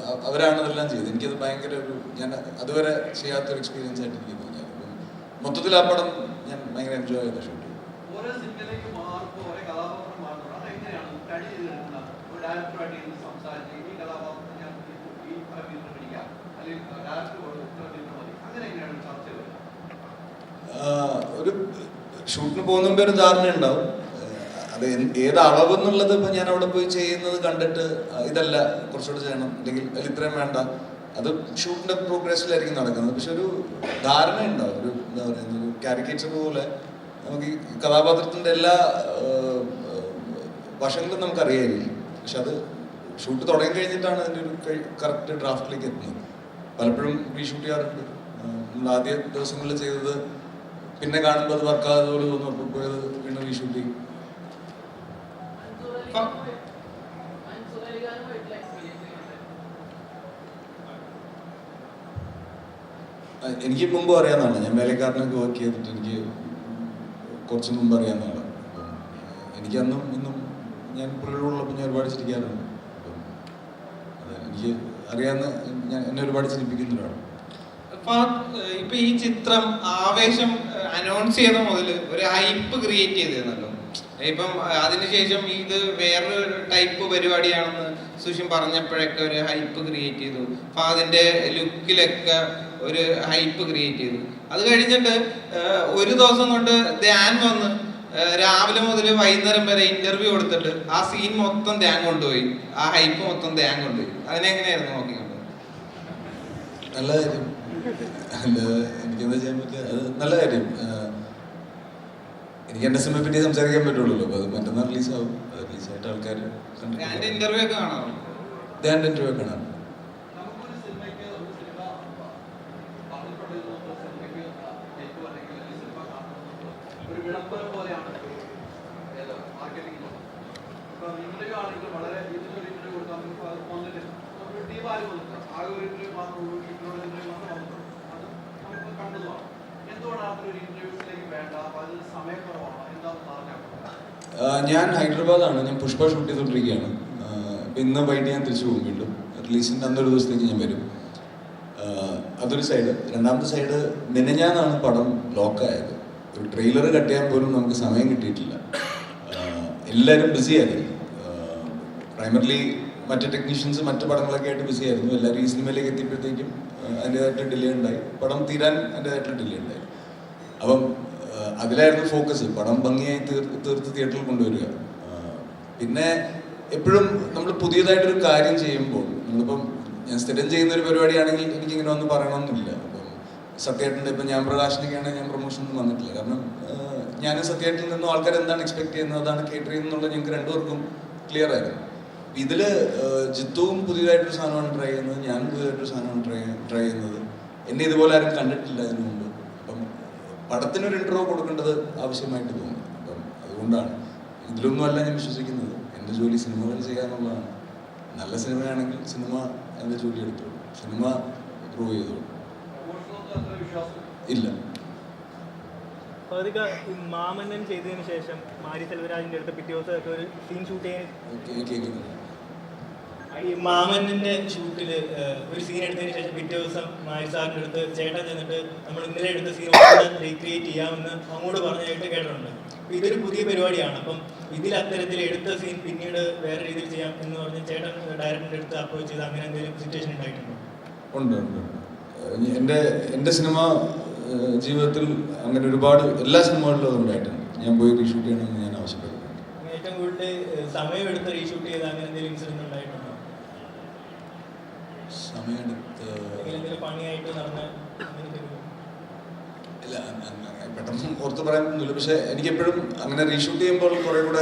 A: അവരാണ് അതെല്ലാം ചെയ്തത്. എനിക്കത് ഭയങ്കര ഒരു, ഞാൻ അതുവരെ ചെയ്യാത്തൊരു എക്സ്പീരിയൻസ് ആയിട്ട് എനിക്ക് തോന്നി. മൊത്തത്തിൽ ആ പടം ഞാൻ ഭയങ്കര എൻജോയ് ചെയ്ത ഷൂട്ട്.
J: ഓരോ സിനിമയിലേക്ക് മാറുമ്പോൾ ഓരോ കഥാപാത്രം മാറുമ്പോൾ അതെങ്ങനെയാണ് സ്റ്റഡി ചെയ്തെടുക്കുന്ന ഒരു ഡയറക്ടറായിട്ട് സംസാരിച്ച് ഈ കഥാപാത്രത്തെ ഞാൻ ഈ ഫലം പിടിക്കാം, അല്ലെങ്കിൽ ഡയറക്ടർ മതി, അങ്ങനെ എങ്ങനെയാണ് ചർച്ച വരുന്നത്?
A: ഒരു ഷൂട്ടിന് പോകുന്ന മുമ്പേ ഒരു ധാരണ ഉണ്ടാവും. അത് ഏത് അളവെന്നുള്ളത് ഇപ്പം ഞാൻ അവിടെ പോയി ചെയ്യുന്നത് കണ്ടിട്ട് ഇതല്ല കുറച്ചുകൂടെ ചെയ്യണം, അല്ലെങ്കിൽ അതിൽ ഇത്രയും വേണ്ട, അത് ഷൂട്ടിൻ്റെ പ്രോഗ്രസ്സിലായിരിക്കും നടക്കുന്നത്. പക്ഷെ ഒരു ധാരണ ഉണ്ടാവും. ഒരു എന്താ പറയുന്നത്, ഒരു കാരിക്കേച്ചർ പോലെ നമുക്ക് ഈ കഥാപാത്രത്തിൻ്റെ എല്ലാ വശങ്ങളും നമുക്കറിയായിരിക്കും. പക്ഷെ അത് ഷൂട്ട് തുടങ്ങി കഴിഞ്ഞിട്ടാണ് അതിൻ്റെ ഒരു കറക്റ്റ് ഡ്രാഫ്റ്റിലേക്ക് എത്തുന്നത്. പലപ്പോഴും റീഷൂട്ട് ചെയ്യാറുണ്ട്. നമ്മൾ ആദ്യ ദിവസങ്ങളിൽ ചെയ്തത് പിന്നെ കാണുമ്പോൾ അത് വർക്കാതെ പോലെ തോന്നും, അപ്പോൾ പോയത് വീണ്ടും റീഷൂട്ട് ചെയ്യും. എനിക്ക് മുമ്പ് അറിയാവുന്നതാണ്. ഞാൻ വേലക്കാരനൊക്കെ വർക്ക് ചെയ്തിട്ട് എനിക്ക് കുറച്ച് മുമ്പ് അറിയാവുന്നതാണ്. അപ്പം എനിക്ക് അന്നും ഇന്നും ഞാൻ പുള്ളിയോടുള്ളപ്പോൾ ഞാൻ ഒരുപാട് ചിരിക്കാറുണ്ട്. അപ്പം അത് എനിക്ക് അറിയാവുന്ന, ഞാൻ എന്നെ ഒരുപാട് ചിരിപ്പിക്കുന്ന ഒരാളാണ്.
I: ഇപ്പൊ ഈ ചിത്രം ആവേശം അനൗൺസ് ചെയ്ത മുതൽ ഒരു ഹൈപ്പ് ക്രിയേറ്റ് ചെയ്തിരുന്നല്ലോ. ഇപ്പം അതിനുശേഷം ഇത് വേറൊരു ടൈപ്പ് പരിപാടിയാണെന്ന് സുഷിൻ പറഞ്ഞപ്പോഴൊക്കെ ഒരു ഹൈപ്പ് ക്രിയേറ്റ് ചെയ്തു. ഫഹദിന്റെ ലുക്കിലൊക്കെ ഒരു ഹൈപ്പ് ക്രിയേറ്റ് ചെയ്തു. അത് കഴിഞ്ഞിട്ട് ഒരു ദിവസം കൊണ്ട് ധ്യാൻ വന്ന് രാവിലെ മുതൽ വൈകുന്നേരം വരെ ഇന്റർവ്യൂ കൊടുത്തിട്ട് ആ സീൻ മൊത്തം ധ്യാൻ കൊണ്ടുപോയി, ആ ഹൈപ്പ് മൊത്തം ധ്യാൻ കൊണ്ടുപോയി. അതിനെങ്ങനെയായിരുന്നു നോക്കിക്കൊണ്ട്?
A: നല്ല കാര്യം, എനിക്കെന്താ ചെയ്യാൻ പറ്റുക, അത് നല്ല കാര്യം. എനിക്ക് എൻ്റെ സിനിമയെ പറ്റി സംസാരിക്കാൻ പറ്റുള്ളൂ. അപ്പോൾ അത് മറ്റന്നാൾ റിലീസാവും. അത് റിലീസായിട്ട് ആൾക്കാർ
I: ഇന്റർവ്യൂ ഒക്കെ കാണാം.
A: ധ്യാൻ്റെ ഇന്റർവ്യൂ ഒക്കെ കാണാം.
J: ഒരു വിളംബരം പോലെയാണ് മാർക്കറ്റിംഗ്. ഇപ്പൊ ഇന്റർവ്യൂ ആണെങ്കിൽ വളരെ ഇതിനൊരു ഇന്റർവ്യൂ കൊടുത്താൽ നമുക്ക് വന്നിട്ട് ഒരു ഡീപായി വന്നിട്ട് ആകെ ഒരു ഇന്റർവ്യൂ മാത്രം ഇന്റർവ്യൂ മാത്രം വന്നിട്ട് അത് നമുക്ക് കണ്ടതുമാണ്. എന്തുകൊണ്ടാണ് അതൊരു ഇന്റർവ്യൂസിലേക്ക് വേണ്ട? അപ്പൊ അത് സമയക്കുറവാണ്, എന്താണെന്ന് പറഞ്ഞാൽ?
A: ഞാൻ ഹൈദരാബാദാണ്. ഞാൻ പുഷ്പ ഷൂട്ട് ചെയ്തുകൊണ്ടിരിക്കുകയാണ്. ഇന്ന് വൈകിട്ട് ഞാൻ തിരിച്ചു പോകും വീണ്ടും. റിലീസിൻ്റെ അന്നൊരു ദിവസത്തേക്ക് ഞാൻ വരും. അതൊരു സൈഡ്. രണ്ടാമത്തെ സൈഡ്, മിനിഞ്ഞാന്നാണ് പടം ലോക്കായത്. ഒരു ട്രെയിലർ കട്ട് ചെയ്യാൻ പോലും നമുക്ക് സമയം കിട്ടിയിട്ടില്ല. എല്ലാവരും ബിസി ആയിരുന്നു. പ്രൈമറിലി മറ്റ് ടെക്നീഷ്യൻസ് മറ്റ് പടങ്ങളൊക്കെ ആയിട്ട് ബിസി ആയിരുന്നു. എല്ലാവരും ഈ സിനിമയിലേക്ക് എത്തിയപ്പോഴത്തേക്കും അതിൻ്റെതായിട്ട് ഡിലേ ഉണ്ടായി. പടം തീരാൻ അതിൻ്റെതായിട്ടുള്ള ഡിലേ ഉണ്ടായി. അപ്പം അതിലായിരുന്നു ഫോക്കസ്. പടം ഭംഗിയായി തീർത്ത് തിയേറ്ററിൽ കൊണ്ടുവരിക. പിന്നെ എപ്പോഴും നമ്മൾ പുതിയതായിട്ടൊരു കാര്യം ചെയ്യുമ്പോൾ, നമ്മളിപ്പം ഞാൻ സ്ഥിരം ചെയ്യുന്ന ഒരു പരിപാടിയാണെങ്കിൽ എനിക്കിങ്ങനെ ഒന്നും പറയണമെന്നില്ല. അപ്പം സത്യേട്ടൻ്റെ ഇപ്പം ഞാൻ പ്രകാശനൊക്കെയാണെങ്കിൽ ഞാൻ പ്രൊമോഷനൊന്നും വന്നിട്ടില്ല. കാരണം ഞാനും സത്യേട്ടനിൽ നിന്നും ആൾക്കാർ എന്താണ് എക്സ്പെക്ട് ചെയ്യുന്നത്, അതാണ് കേറ്റർ ചെയ്യുന്നത് ഞങ്ങൾക്ക് രണ്ടുപേർക്കും ക്ലിയർ ആയിരുന്നു. ഇതിൽ ജിത്തുവും പുതിയതായിട്ടൊരു സാധനമാണ് ട്രൈ ചെയ്യുന്നത്, ഞാൻ പുതിയതായിട്ടൊരു സാധനമാണ് ട്രൈ ചെയ്യുന്നത്. എന്നെ ഇതുപോലെ ആരും കണ്ടിട്ടില്ല അതിനു മുമ്പ്. അപ്പം പടത്തിനൊരു ഇൻട്രോ കൊടുക്കേണ്ടത് ആവശ്യമായിട്ട് തോന്നി. അപ്പം അതുകൊണ്ടാണ്. ഇതിലൊന്നുമല്ല ഞാൻ വിശ്വസിക്കുന്നത്. എൻ്റെ ജോലി സിനിമകൾ ചെയ്യാന്നുള്ളതാണ്. നല്ല സിനിമയാണെങ്കിൽ സിനിമ എൻ്റെ ജോലി എടുത്തോളൂ, സിനിമ പ്രൂവ് ചെയ്തോളൂ. ഇല്ല.
C: മാമന്നൻ ചെയ്തതിന് ശേഷം മാരി സെൽവരാജിന്റെ അടുത്ത് പിറ്റേ ദിവസം ഒരു സീൻ ഷൂട്ട് ചെയ്യാൻ, ഈ മാമന്നന്റെ ഷൂട്ടിൽ ഒരു സീൻ എടുത്തതിന് ശേഷം പിറ്റേ ദിവസം മാരി സാറിന്റെ അടുത്ത് ചേട്ടൻ ചെന്നിട്ട് നമ്മൾ ഇന്നലെ എടുത്ത സീൻ റീക്രിയേറ്റ് ചെയ്യാമെന്ന് അങ്ങോട്ട് പറഞ്ഞായിട്ട് കേട്ടിട്ടുണ്ട്. ഇതൊരു പുതിയ പരിപാടിയാണ്. അപ്പം ഇതിൽ അത്തരത്തിൽ എടുത്ത സീൻ പിന്നീട് വേറെ രീതിയിൽ ചെയ്യാം എന്ന് പറഞ്ഞ് ചേട്ടൻ ഡയറക്ടറിന്റെ അടുത്ത് അപ്രോച്ച് ചെയ്ത് അങ്ങനെ എന്തെങ്കിലും സിറ്റുവേഷൻ ഉണ്ടായിട്ടുണ്ടോ?
A: ഉണ്ട്. എൻ്റെ സിനിമ ജീവിതത്തിൽ അങ്ങനെ ഒരുപാട് എല്ലാ സിനിമകളിലും അത് ഉണ്ടായിട്ടുണ്ട്. ഞാൻ പോയി റീഷൂട്ട് ചെയ്യണമെന്ന് ഞാൻ ആവശ്യപ്പെടുന്നു.
C: ഏറ്റവും കൂടുതൽ സമയമെടുത്ത് റീഷൂട്ട് ചെയ്ത് അങ്ങനെ എന്തെങ്കിലും ഇൻസിഡന്റ് ഉണ്ടായിട്ടുണ്ടോ?
A: സമയമെടുത്ത്
C: പണിയായിട്ട് നടന്ന
A: ഇല്ല, പെട്ടെന്ന് ഓർത്ത് പറയാനൊന്നുമില്ല. പക്ഷെ എനിക്കെപ്പോഴും അങ്ങനെ റീഷൂട്ട് ചെയ്യുമ്പോൾ കുറേ കൂടെ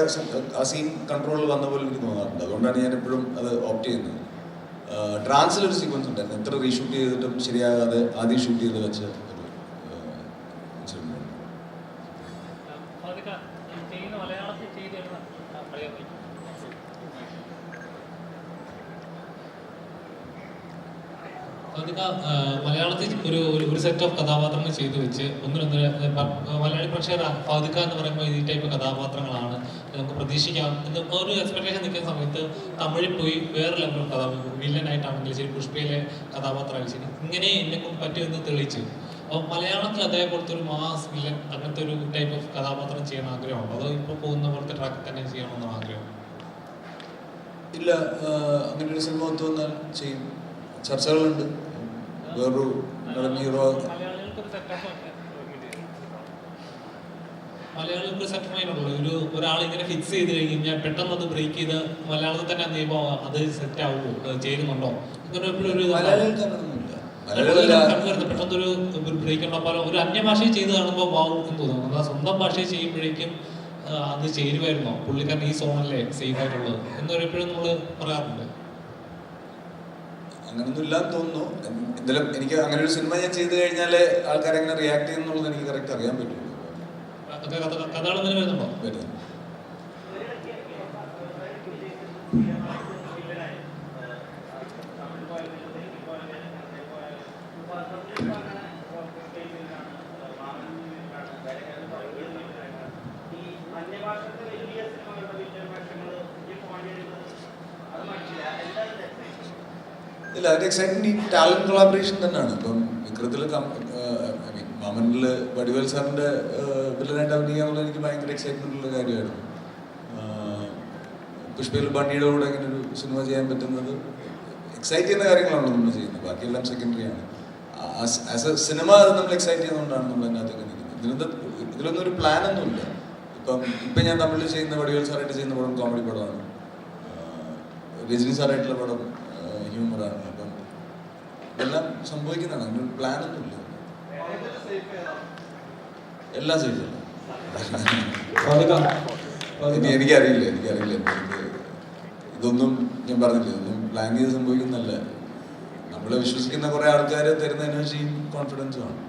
A: ആ സീൻ കൺട്രോളിൽ വന്ന പോലെ എനിക്ക് തോന്നാറുണ്ട്. അതുകൊണ്ടാണ് ഞാൻ എപ്പോഴും അത് ഓപ്റ്റ് ചെയ്യുന്നത്. ട്രാൻസിലൊരു സീക്വൻസ് ഉണ്ടായിരുന്നു. എത്ര റീഷൂട്ട് ചെയ്തിട്ടും ശരിയാകാതെ ആദ്യം ഷൂട്ട് ചെയ്ത് വെച്ച ഒരു ഇൻസിഡന്റ്.
D: മലയാളത്തിൽ ഒരു സെറ്റ് ഓഫ് കഥാപാത്രങ്ങൾ ചെയ്തു വെച്ച് മലയാളി പ്രേക്ഷകർ ഫാദിക്ക എന്ന് പറയുമ്പോൾ ഈ ടൈപ്പ് കഥാപാത്രങ്ങളാണ് നമുക്ക് പ്രതീക്ഷിക്കാം എന്ന് ഒരു എക്സ്പെക്ടേഷൻ നിൽക്കുന്ന സമയത്ത് തമിഴിൽ പോയി വേറെ ലെവൽ കഥാപാത്രം, വില്ലനായിട്ടാണെങ്കിലും ശരി, പുഷ്പയിലെ കഥാപാത്രമായാലും ശരി, ഇങ്ങനെ എന്നെക്കൊണ്ട് പറ്റുമെന്ന് തെളിയിച്ചു. അപ്പോൾ മലയാളത്തിൽ അതേപോലത്തെ ഒരു മാസ് വില്ലൻ അങ്ങനത്തെ ഒരു ടൈപ്പ് ഓഫ് കഥാപാത്രം ചെയ്യാൻ ആഗ്രഹമുണ്ടോ? അതോ ഇപ്പോൾ പോകുന്ന പോലത്തെ ട്രാക്കിൽ തന്നെ ചെയ്യണമെന്നാണ് ആഗ്രഹം?
A: ഇല്ല, അങ്ങനെ ഒരു സിനിമ ഒത്തു വന്നാൽ ചെയ്യും. ചർച്ചകളുണ്ട്. വേറൊരു ഹീറോ
D: മലയാളികൾക്ക് സെറ്റ് ഒരാൾ ഇങ്ങനെ ഫിക്സ് ചെയ്ത് കഴിഞ്ഞാൽ പെട്ടെന്ന് അത് ബ്രേക്ക് ചെയ്ത് മലയാളത്തിൽ തന്നെ നിയമം അത് സെറ്റ് ആവുമോ, ചേരുന്നുണ്ടോ? അങ്ങനെ എപ്പോഴും പെട്ടെന്നൊരു ബ്രേക്ക് ഉണ്ടപ്പോൾ ഒരു അന്യഭാഷയിൽ ചെയ്ത് കാണുമ്പോൾ വാവും എന്ന് തോന്നുന്നു. അതാ സ്വന്തം ഭാഷയിൽ ചെയ്യുമ്പോഴേക്കും അത് ചേരുമായിരുന്നോ, പുള്ളിക്കാരൻ ഈ സോണല്ലേ സേഫ് ആയിട്ടുള്ളത് എന്നൊരെപ്പോഴും നമ്മൾ പറയാറുണ്ട്.
A: അങ്ങനൊന്നും ഇല്ലാന്ന് തോന്നുന്നു. എന്തായാലും എനിക്ക് അങ്ങനെ ഒരു സിനിമ ഞാൻ ചെയ്ത് കഴിഞ്ഞാൽ ആൾക്കാരെങ്ങനെ റിയാക്ട് ചെയ്യുന്നുള്ളത് എനിക്ക് കറക്റ്റ് അറിയാൻ പറ്റുള്ളൂ.
D: കഥകൾ അങ്ങനെ വരുന്നുണ്ടോ?
A: വരുന്നു. ഇല്ല, അതിന്റെ എക്സൈറ്റ്മെന്റ് ഈ ടാലന്റ് കൊളാബറേഷൻ തന്നെയാണ്. ഇപ്പം വിക്രത്തിൽ റോമനിൽ വടിവേൽ സാറിൻ്റെ വില്ലനായിട്ട് അഭിനയിക്കാന്നുള്ളത് എനിക്ക് ഭയങ്കര എക്സൈറ്റ്മെൻ്റ് ഉള്ള കാര്യമായിരുന്നു. പുഷ്പയിൽ ബണ്ണിയുടെ കൂടെ ഇങ്ങനെ ഒരു സിനിമ ചെയ്യാൻ പറ്റുന്നത് എക്സൈറ്റ് ചെയ്യുന്ന കാര്യങ്ങളാണല്ലോ നമ്മൾ ചെയ്യുന്നത്, ബാക്കിയെല്ലാം സെക്കൻഡറി ആണ്. ആസ് എ സിനിമ അത് നമ്മൾ എക്സൈറ്റ് ചെയ്യുന്നതുകൊണ്ടാണ് നമ്മൾ അതിനകത്തൊക്കെ നിൽക്കുന്നത്. ഇതിലൊന്നും ഒരു പ്ലാനൊന്നുമില്ല. ഇപ്പം ഞാൻ തമിഴിൽ ചെയ്യുന്ന വടിവേൽ സാറായിട്ട് ചെയ്യുന്ന പടം കോമഡി പടമാണ്, രജനി സാറായിട്ടുള്ള പടം ഹ്യൂമറാണ്. അപ്പം ഇതെല്ലാം സംഭവിക്കുന്നതാണ്, അങ്ങനെ ഒരു പ്ലാനൊന്നുമില്ല. എല്ലാം സേഫല്ല. എനിക്കറിയില്ല. ഇതൊന്നും ഞാൻ പറഞ്ഞില്ല, ഇതൊന്നും പ്ലാൻ ചെയ്ത് സംഭവിക്കുന്നല്ല. നമ്മളെ വിശ്വസിക്കുന്ന കുറെ ആൾക്കാർ തരുന്ന എനർജിയും കോൺഫിഡൻസും ആണ്.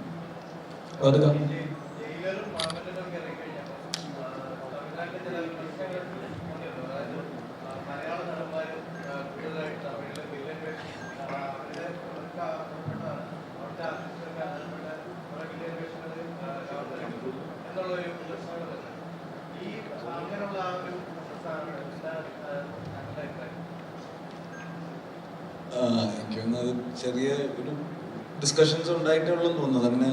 A: എനിക്കൊന്നത് ചെറിയ ഒരു ഡിസ്കഷൻസ് ഉണ്ടായിട്ടുള്ളതെന്ന് തോന്നുന്നത്. അങ്ങനെ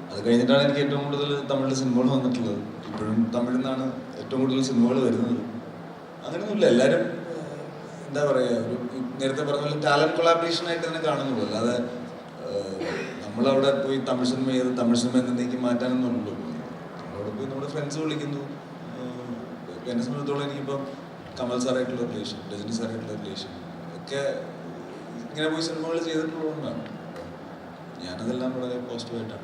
A: അത് കഴിഞ്ഞിട്ടാണ് എനിക്ക് ഏറ്റവും കൂടുതൽ തമിഴിൽ സിനിമകൾ വന്നിട്ടുള്ളത്. ഇപ്പോഴും തമിഴിൽ നിന്നാണ് ഏറ്റവും കൂടുതൽ സിനിമകൾ വരുന്നത്. അങ്ങനെയൊന്നുമില്ല, എല്ലാവരും എന്താ പറയുക, ഒരു നേരത്തെ പറഞ്ഞ പോലെ ടാലൻറ്റ് കൊളാബറേഷൻ ആയിട്ട് തന്നെ കാണുന്നുള്ളൂ. അല്ലാതെ നമ്മളവിടെ പോയി തമിഴ് സിനിമ ചെയ്ത് തമിഴ് സിനിമ എന്നേക്ക് മാറ്റാനൊന്നും ഉള്ളൂ. നമ്മളവിടെ പോയി നമ്മുടെ ഫ്രണ്ട്സ് വിളിക്കുന്നു. എന്നെ സംബന്ധിച്ചിടത്തോളം എനിക്കിപ്പം കമൽ സാറായിട്ടുള്ള റിലേഷൻ, രജനി സാറായിട്ടുള്ള റിലേഷൻ ഒക്കെ ഇങ്ങനെ പോയി സിനിമകൾ ചെയ്തിട്ടുള്ളതുകൊണ്ടാണ് ഞാനതെല്ലാം വളരെ പോസിറ്റീവായിട്ടാണ്.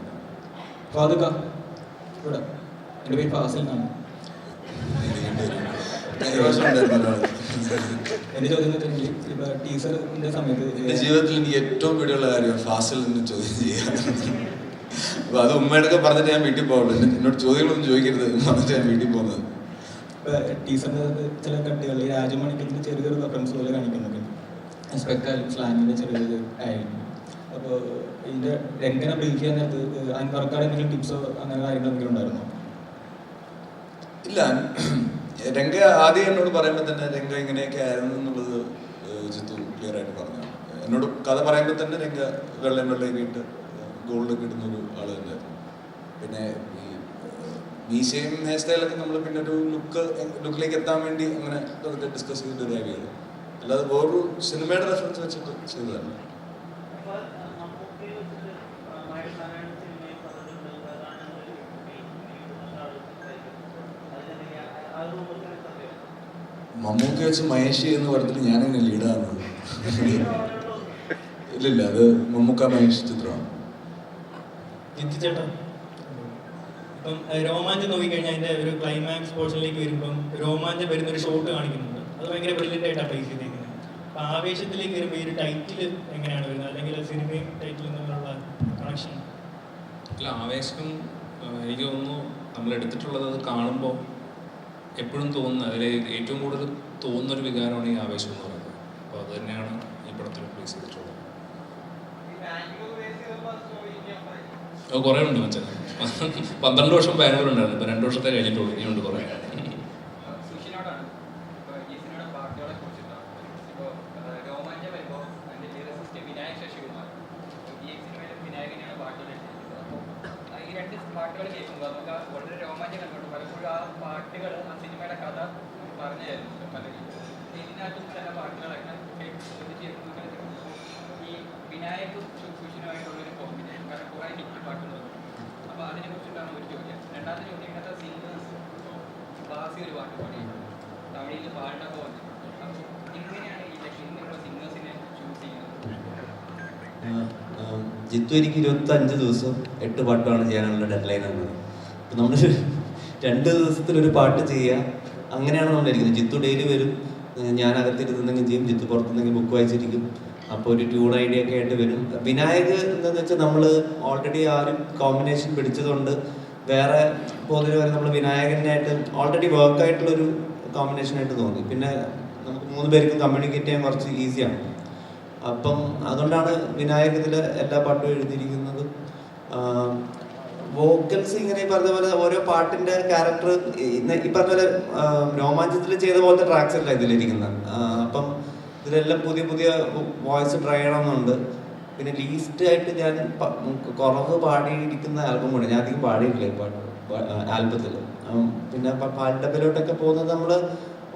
K: എൻ്റെ പേര് ഫാസിൽ എന്നാണ്. എൻ്റെ ചോദ്യം എന്ന് വെച്ചിട്ടുണ്ടെങ്കിൽ ഇപ്പോൾ ടീച്ചറിൻ്റെ സമയത്ത്
A: എൻ്റെ ജീവിതത്തിൽ എനിക്ക് ഏറ്റവും പേടിയുള്ള കാര്യം ഫാസിൽ നിന്ന് ചോദ്യം ചെയ്യുക. അപ്പോൾ അത് ഉമ്മയോടൊക്കെ പറഞ്ഞിട്ട് ഞാൻ വീട്ടിൽ പോകുള്ളൂ. എന്നോട് ചോദ്യങ്ങളൊന്നും ചോദിക്കരുത് എന്ന് പറഞ്ഞിട്ട് ഞാൻ വീട്ടിൽ പോകുന്നത്.
K: ഇപ്പോൾ ടീച്ചറിൻ്റെ ചില കട്ടുകൾ ഈ രാജമണിക്കത്തിൻ്റെ ചെറിയൊരു റെഫറൻസ് പോലെ കാണിക്കുന്നുണ്ട്, സ്പെക്കാലും സ്ലാങ്ങിൻ്റെ ചെറിയൊരു ആയിരുന്നു. അപ്പോൾ ഇതിൻ്റെ എങ്ങനെ ബ്രീഫ് ചെയ്യാൻ നേരത്ത് അൻവർക്കാട് എന്തെങ്കിലും ടിപ്സോ അങ്ങനെ കാര്യങ്ങൾ എന്തെങ്കിലും ഉണ്ടായിരുന്നോ?
A: ഇല്ല, രംഗ ആദ്യം എന്നോട് പറയുമ്പോൾ തന്നെ രംഗ ഇങ്ങനെയൊക്കെ ആയിരുന്നു എന്നുള്ളത് ജിത്തു ക്ലിയർ ആയിട്ട് പറഞ്ഞു. എന്നോട് കഥ പറയുമ്പോൾ തന്നെ രംഗ വെള്ളയൊക്കെ ഇട്ട് ഗോൾഡൊക്കെ ഇടുന്നൊരു ആൾ തന്നെയായിരുന്നു. പിന്നെ ഈ മീശയും ഹെയർ സ്റ്റൈലൊക്കെ നമ്മൾ പിന്നെ ഒരു ലുക്കിലേക്ക് എത്താൻ വേണ്ടി അങ്ങനെ അതൊക്കെ ഡിസ്കസ് ചെയ്തിട്ട് ഡ്രൈവ് ചെയ്തു. അല്ലാതെ വേറൊരു സിനിമയുടെ റെഫറൻസ് വെച്ചിട്ട് ചെയ്തതല്ല. മമ്മൂക്ക വെച്ച് മഹേഷ് എന്ന പടത്തിൽ ഞാനെങ്ങനെ ലീഡാകുന്നത്? ഇല്ലില്ല, അത് മമ്മൂക്ക മഹേഷ് ചിത്രമാണ്.
C: ജിത്തു ചേട്ടാ, ഇപ്പം രോമാഞ്ചം നോക്കിക്കഴിഞ്ഞാൽ അതിൻ്റെ ഒരു ക്ലൈമാക്സ് പോർഷനിലേക്ക് വരുമ്പം രോമാഞ്ചം വരുന്നൊരു ഷോട്ട് കാണിക്കുന്നുണ്ട്. അത് ഭയങ്കര ബ്രില്യൻ്റ് ആയിട്ടാണ് പ്ലേസ് ചെയ്തേക്കുന്നത്. അപ്പം ആവേശത്തിലേക്ക് വരുമ്പോൾ ഈ ഒരു ടൈറ്റിൽ എങ്ങനെയാണ് വരുന്നത്, അല്ലെങ്കിൽ സിനിമയും ടൈറ്റിലും തമ്മിലുള്ള കണക്ഷൻ?
B: അല്ല, ആവേശം എനിക്ക് തോന്നുന്നു നമ്മൾ എടുത്തിട്ടുള്ളത് അത് കാണുമ്പോൾ എപ്പോഴും തോന്നുന്നത്, അതിൽ ഏറ്റവും കൂടുതൽ തോന്നുന്നൊരു വികാരമാണ് ഈ ആവേശം എന്ന് പറയുന്നത്. അപ്പോൾ അത് തന്നെയാണ് ഈ പടത്തിൽ പ്ലേസ് ചെയ്തിട്ടുള്ളത്. കുറേ ഉണ്ട് മച്ചാൻ. 12 വർഷം ബാംഗ്ലൂർ ഉണ്ടായിരുന്നു, ഇപ്പോൾ 2 വർഷത്തെ കഴിഞ്ഞിട്ടുള്ളൂ. ഇനിയുണ്ട് കുറേ.
L: പാട്ടുകൾ കേൾക്കുമ്പോൾ നമുക്ക് വളരെ രോമാഞ്ചം കണ്ടുകൊണ്ട് പലപ്പോഴും ആ പാട്ടുകൾ ആ സിനിമയുടെ കഥ പറഞ്ഞു തരുന്നുണ്ട് പല രീതിയിൽ. ഇതിനകത്തും ചില പാട്ടുകളൊക്കെ കേൾക്കുമ്പോൾ ഈ വിനായകും സുഷിനുമായിട്ടുള്ളൊരു കോമ്പിനേഷൻ, കാരണം കുറേ ഹിറ്റ് പാട്ടുകളുണ്ട്. അപ്പോൾ അതിനെ കുറിച്ചിട്ടാണ് ഒരു ചോദ്യം. രണ്ടാമത്തെ ചോദ്യം, ഇങ്ങനത്തെ സിംഗേഴ്സ് ബാസി ഒരു പാട്ട് പാടിയിട്ടുണ്ട്, തമിഴിൽ പാട്ടൊക്കെ വന്നിട്ടുണ്ട്. അപ്പോൾ എങ്ങനെയാണ് ഈ ഇങ്ങനെയുള്ള സിംഗേഴ്സിനെ ചൂസ് ചെയ്യുന്നത്?
F: ജിത്തു എനിക്ക് 25 ദിവസം 8 പാട്ടാണ് ചെയ്യാനുള്ള ഡെഡ് ലൈൻ ആണ്. അപ്പം നമ്മൾ 2 ദിവസത്തിലൊരു പാട്ട് ചെയ്യുക, അങ്ങനെയാണ് നമ്മൾ ഇരിക്കുന്നത്. ജിത്തു ഡെയിലി വരും, ഞാൻ അകത്തിരുന്നെങ്കിൽ ചെയ്യും, ജിത്തു പുറത്തുനിന്നെങ്കിൽ ബുക്ക് വായിച്ചിരിക്കും. അപ്പോൾ ഒരു ട്യൂൺ ഐഡിയ ഒക്കെ ആയിട്ട് വരും. വിനായക് എന്താണെന്ന് വെച്ചാൽ നമ്മൾ ഓൾറെഡി ആ ഒരു കോമ്പിനേഷൻ പിടിച്ചതുകൊണ്ട് വേറെ പോകുന്നതിന് വരെ നമ്മൾ വിനായകനായിട്ട് ഓൾറെഡി വർക്കായിട്ടുള്ളൊരു കോമ്പിനേഷനായിട്ട് തോന്നി. പിന്നെ നമുക്ക് 3 പേർക്കും കമ്മ്യൂണിക്കേറ്റ് ചെയ്യാൻ കുറച്ച് ഈസിയാണ്. അപ്പം അതുകൊണ്ടാണ് വിനായക് ഇതിൽ എല്ലാ പാട്ടും എഴുതിയിരിക്കുന്നത്. വോക്കൽസ് ഇങ്ങനെ ഈ പറഞ്ഞ പോലെ ഓരോ പാട്ടിൻ്റെ ക്യാരക്ടർ ഈ പറഞ്ഞ പോലെ രോമാഞ്ചത്തിൽ ചെയ്ത പോലത്തെ ട്രാക്സ് അല്ല ഇതിലിരിക്കുന്നത്. അപ്പം ഇതിലെല്ലാം പുതിയ പുതിയ വോയിസ് ട്രൈ ചെയ്യണമെന്നുണ്ട്. പിന്നെ ലീസ്റ്റ് ആയിട്ട് ഞാൻ കുറവ് പാടിയിരിക്കുന്ന ആൽബം കൂടെ, ഞാൻ അധികം പാടിയിട്ടില്ല ആൽബത്തിൽ. പിന്നെ പാട്ടപ്പിലോട്ടൊക്കെ പോകുന്നത് നമ്മൾ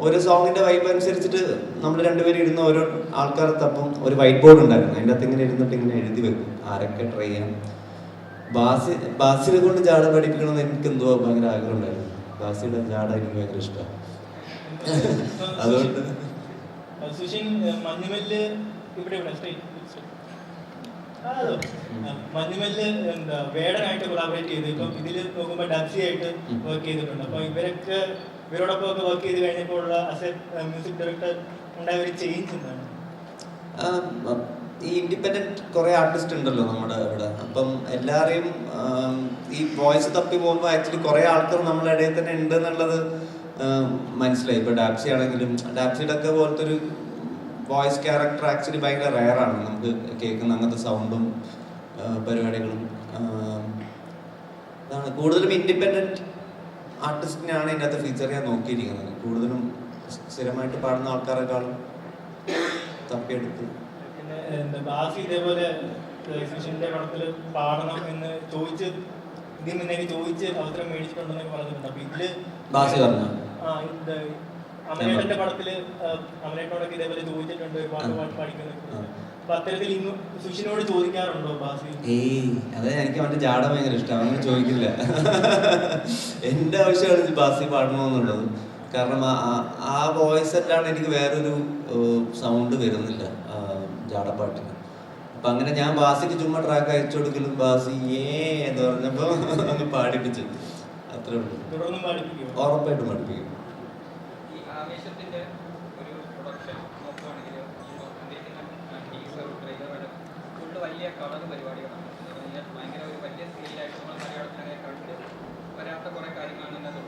F: ഒരു സോങ്ങിന്റെ വൈബ് അനുസരിച്ചിട്ട് നമ്മൾ രണ്ടുപേരും ഇരുന്ന് ഓരോ ആൾക്കാരെ തപ്പം ഒരു വൈറ്റ് ബോർഡ് ഉണ്ടായിരുന്നു, അതിൻ്റെ അകത്ത് ഇങ്ങനെ ഇരുന്നിട്ട് ഇങ്ങനെ എഴുതി വെക്കും ആരൊക്കെ ട്രൈ ചെയ്യാം. ബാസിനെ കൊണ്ട് ജാട പഠിപ്പിക്കണമെന്ന് എനിക്ക് എന്തോ ഭയങ്കര ആഗ്രഹം ഉണ്ടായിരുന്നു. ബാസിയുടെ ജാട എനിക്ക് ഭയങ്കര ഇഷ്ടമാണ്. അതുകൊണ്ട്
C: സുഷിൻ മഞ്ഞുമല്ല് ഇവിടെ മഞ്ഞുമല്ല് എന്താ വേടനായിട്ട് കൊളാബറേറ്റ് ചെയ്ത് ഇപ്പം ഇതിൽ നോക്കുമ്പോൾ ഡബ്സി ആയിട്ട് വർക്ക് ചെയ്തിട്ടുണ്ട്. അപ്പൊ ഇവരോടൊപ്പം ഒക്കെ വർക്ക് ചെയ്ത് കഴിഞ്ഞപ്പോൾ ഉള്ള മ്യൂസിക് ഡയറക്ടർ ഉണ്ടായ ഒരു ചേഞ്ച് എന്താണ്?
F: ഈ ഇൻഡിപെൻഡന്റ് കുറെ ആർട്ടിസ്റ്റ് ഉണ്ടല്ലോ നമ്മുടെ ഇവിടെ. അപ്പം എല്ലാവരെയും ഈ വോയിസ് തപ്പി പോകുമ്പോൾ ആക്ച്വലി കുറെ ആൾക്കാർ നമ്മുടെ ഇടയിൽ തന്നെ ഉണ്ട് എന്നുള്ളത് മനസ്സിലായി. ഇപ്പൊ ഡാപ്സി ആണെങ്കിലും ഡാപ്സിയുടെ ഒക്കെ പോലത്തെ ഒരു വോയിസ് ക്യാരക്ടർ ആക്ച്വലി ഭയങ്കര റയറാണ് നമുക്ക് കേൾക്കുന്ന അങ്ങനത്തെ സൗണ്ടും പരിപാടികളും. അതാണ് കൂടുതലും ഇൻഡിപെൻഡന്റ് ആർട്ടിസ്റ്റിനെയാണ് ഇതിനകത്ത് ഫീച്ചർ ചെയ്യാൻ നോക്കിയിരിക്കുന്നത്. കൂടുതലും സ്ഥിരമായിട്ട് പാടുന്ന ആൾക്കാരെക്കാളും തപ്പിയെടുത്ത്.
C: പിന്നെ എന്താ ബാസി ഇതേപോലെ സുഷിന്റെ പടത്തിൽ പാടണം എന്ന് ചോദിച്ച് ഇതിൽ മുന്നേ ചോദിച്ച് അവസരം മേടിച്ചിട്ടുണ്ടെന്നൊക്കെ പറഞ്ഞിട്ടുണ്ട്. അപ്പൊ ഇതില്
F: ബാസി പറഞ്ഞു
C: അമലേട്ടന്റെ പടത്തില് അമലേട്ടനോടൊക്കെ ഇതേപോലെ ചോദിച്ചിട്ടുണ്ട് പാട്ട് പഠിക്കുന്നത്. അപ്പൊ അത്തരത്തിൽ ഇന്ന് സുഷിനോട് ചോദിക്കാറുണ്ടോ ബാസി?
F: അതെ, എനിക്ക് അവന്റെ ജാട ഭയങ്കര ഇഷ്ടമാണ്, അങ്ങനെ ചോദിക്കില്ല. എന്റെ ആവശ്യമാണ് ബാസി പാടണമെന്നുള്ളത്. കാരണം ആ വോയിസ് അല്ലാണ്ട് എനിക്ക് വേറൊരു സൗണ്ട് വരുന്നില്ല ജാടപ്പാട്ടിന്. അപ്പൊ അങ്ങനെ ഞാൻ ബാസിക്ക് ചുമ്മാ ട്രാക്ക് അയച്ചു കൊടുക്കലും ബാസി എന്ന് പറഞ്ഞപ്പോ ഒന്ന് പാടിപ്പിച്ചു, അത്രേ ഉള്ളൂ. ഉറപ്പായിട്ടും പഠിപ്പിക്കും.
L: ഈ ആവേശത്തിന്റെ ഒരു പ്രൊഡക്ഷൻ നോക്കുകയാണെങ്കിൽ ഫുള്ള് വലിയ കളർ പരിപാടികളാണ്. ഭയങ്കര ഒരു വലിയ സ്കെയിലായിട്ട് നമ്മൾ മലയാളത്തിനെ കണ്ട് വരാത്ത കുറെ കാര്യങ്ങളാണ് ഇതിനകത്ത്.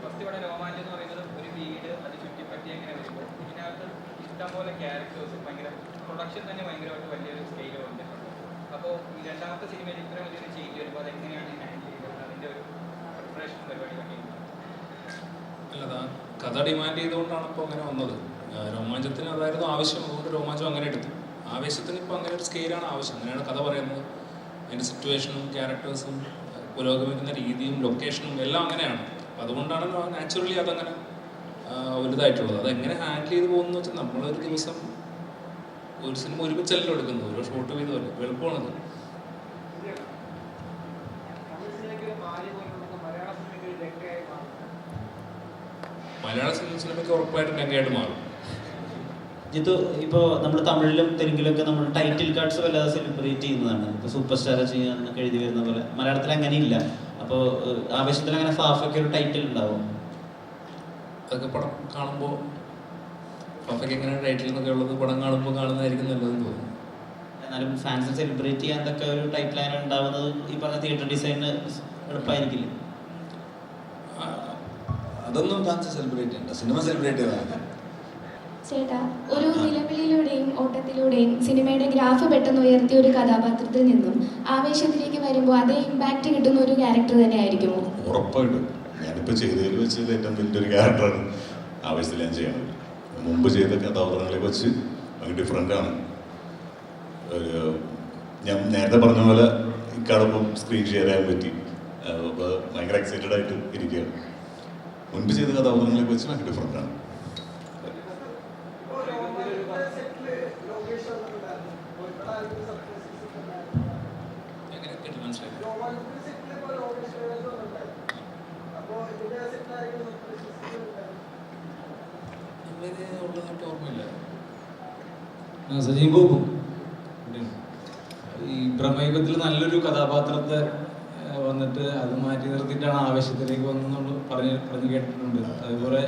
L: ഫസ്റ്റ് ഇവിടെ രോമാഞ്ചം എന്ന് പറയുന്നത് ഒരു വീട് അത് ചുറ്റിപ്പറ്റി അങ്ങനെ വരുമ്പോൾ ഇതിനകത്ത് ഇഷ്ടംപോലെ ക്യാരക്ടേഴ്സും ഭയങ്കര പ്രൊഡക്ഷൻ തന്നെ ഭയങ്കരമായിട്ട് വലിയൊരു സ്കെയിൽ വന്നിട്ടുണ്ട്. അപ്പോൾ ഈ രണ്ടാമത്തെ സിനിമയിൽ ഇത്രയും വലിയൊരു ചേഞ്ച് വരുമ്പോൾ അതെങ്ങനെയാണ് ഹാൻഡിൽ ചെയ്തത്? അതിൻ്റെ ഒരു പ്രിപ്പറേഷൻ പരിപാടി കണ്ടിരുന്നത്?
B: അല്ലതാ കഥ ഡിമാൻഡ് ചെയ്തുകൊണ്ടാണ് ഇപ്പോൾ അങ്ങനെ വന്നത്. രോമാഞ്ചത്തിന് അതായിരുന്നു ആവശ്യം, അതുകൊണ്ട് രോമാഞ്ചം അങ്ങനെ എടുത്തു. ആവേശത്തിന് ഇപ്പോൾ അങ്ങനെ ഒരു സ്കെയിലാണ് ആവശ്യം, അങ്ങനെയാണ് കഥ പറയുന്നത്. അതിൻ്റെ സിറ്റുവേഷനും ക്യാരക്ടേഴ്സും പുരോഗമിക്കുന്ന രീതിയും ലൊക്കേഷനും എല്ലാം അങ്ങനെയാണ്. അപ്പോൾ അതുകൊണ്ടാണ് നാച്ചുറലി അതങ്ങനെ വലുതായിട്ടുള്ളത്. അതെങ്ങനെ ഹാൻഡിൽ ചെയ്ത് പോകുന്നു വെച്ചാൽ നമ്മളൊരു ദിവസം ഒരു സിനിമ ഒരുമിച്ചല്ലോ എടുക്കുന്നത്, ഓരോ ഷോട്ട് ചെയ്തല്ലോ, എളുപ്പമാണത്. മലയാള സിനിമയ്ക്ക് ഉറപ്പായിട്ടും ലങ്കയായിട്ട് മാറും.
H: ജിത്തു, ഇപ്പോൾ നമ്മൾ തമിഴിലും തെലുങ്കിലൊക്കെ നമ്മൾ ടൈറ്റിൽ കാർഡ്സ് വല്ലാതെ സെലിബ്രേറ്റ് ചെയ്യുന്നതാണ്. ഇപ്പോൾ സൂപ്പർ സ്റ്റാർ ചെയ്യാനൊക്കെ എഴുതി വരുന്ന പോലെ മലയാളത്തിൽ അങ്ങനെയില്ല. അപ്പോൾ ആവേശത്തിൽ അങ്ങനെ ഫാഫൊക്കെ ഒരു ടൈറ്റിൽ ഉണ്ടാവും.
B: അതൊക്കെ പടം കാണുമ്പോൾ ഫാഫയ്ക്ക് എങ്ങനെ ടൈറ്റിൽ എന്നൊക്കെ ഉള്ളത് പടം കാണുമ്പോൾ കാണുന്നതായിരിക്കും നല്ലതെന്ന് തോന്നുന്നു.
H: എന്നാലും ഫാൻസിനെ സെലിബ്രേറ്റ് ചെയ്യാൻ എന്തൊക്കെ ഒരു ടൈറ്റിൽ അങ്ങനെ ഉണ്ടാവുന്നത് ഈ പറഞ്ഞ തിയേറ്റർ ഡിസൈനിന് എളുപ്പമായിരിക്കില്ല.
A: അതൊന്നും ഫാൻസ് സെലിബ്രേറ്റ് ചെയ്യണ്ട, സിനിമ സെലിബ്രേറ്റ് ചെയ്താൽ.
E: ചേട്ടാ, ഒരു നിലവിളിയിലൂടെയും ഓട്ടത്തിലൂടെയും സിനിമയുടെ ഗ്രാഫ് പെട്ടെന്ന് ഉയർത്തിയ ഒരു കഥാപാത്രത്തിൽ നിന്നും ആവേശത്തിലേക്ക് വരുമ്പോൾ അതേ ഇമ്പാക്റ്റ് കിട്ടുന്ന ഒരു ക്യാരക്ടർ തന്നെ ആയിരിക്കുമോ?
M: ഉറപ്പായിട്ടും. ഞാനിപ്പോൾ ചെയ്തതിൽ വെച്ച് ഏറ്റവും വലിയൊരു ക്യാരക്ടറാണ് ആവേശത്തിൽ ഞാൻ ചെയ്യണത്. മുമ്പ് ചെയ്ത കഥാപാത്രങ്ങളെ വെച്ച് ഭയങ്കര ഡിഫറെൻ്റ് ആണ്. ഞാൻ നേരത്തെ പറഞ്ഞ പോലെ ഇക്കാടൊപ്പം സ്ക്രീൻ ഷെയർ ചെയ്യാൻ പറ്റി. അപ്പോൾ ഭയങ്കര എക്സൈറ്റഡ് ആയിട്ട് ഇരിക്കുകയാണ്. മുൻപ് ചെയ്ത കഥാപാത്രങ്ങളെ വെച്ച് ഭയങ്കര ഡിഫറെൻ്റ് ആണ്.
K: സജീവ് ബാബു ഈ പ്രമേയത്തിൽ നല്ലൊരു കഥാപാത്രത്തെ വന്നിട്ട് അത് മാറ്റി നിർത്തിയിട്ടാണ് ആവേശത്തിലേക്ക് വന്നത് നമ്മൾ പറഞ്ഞു കേട്ടിട്ടുണ്ട്. അതുപോലെ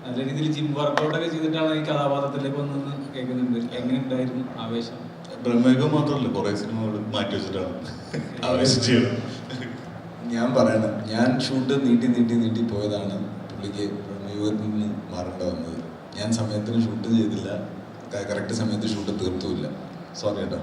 K: നല്ല രീതിയിൽ ജിം വർക്കൗട്ടൊക്കെ ചെയ്തിട്ടാണ് ഈ കഥാപാത്രത്തിലേക്ക് വന്നതെന്ന് കേൾക്കുന്നുണ്ട്. എങ്ങനെ ഉണ്ടായിരുന്നു ആവേശം?
M: പ്രമേയം മാത്രമല്ല, കുറേ സിനിമകൾ മാറ്റി വെച്ചിട്ടാണ് ആവേശം ചെയ്യണം.
A: ഞാൻ പറയണം, ഞാൻ ഷൂട്ട് നീട്ടി പോയതാണ് പുള്ളിക്ക് പ്രമേയത്തിൽ നിന്ന് മാറേണ്ട വന്നത്. ഞാൻ സമയത്തിന് ഷൂട്ട് ചെയ്തില്ല, കറക്റ്റ് സമയത്ത് ഷൂട്ട് തീർത്തുമില്ല. സോറി കേട്ടോ.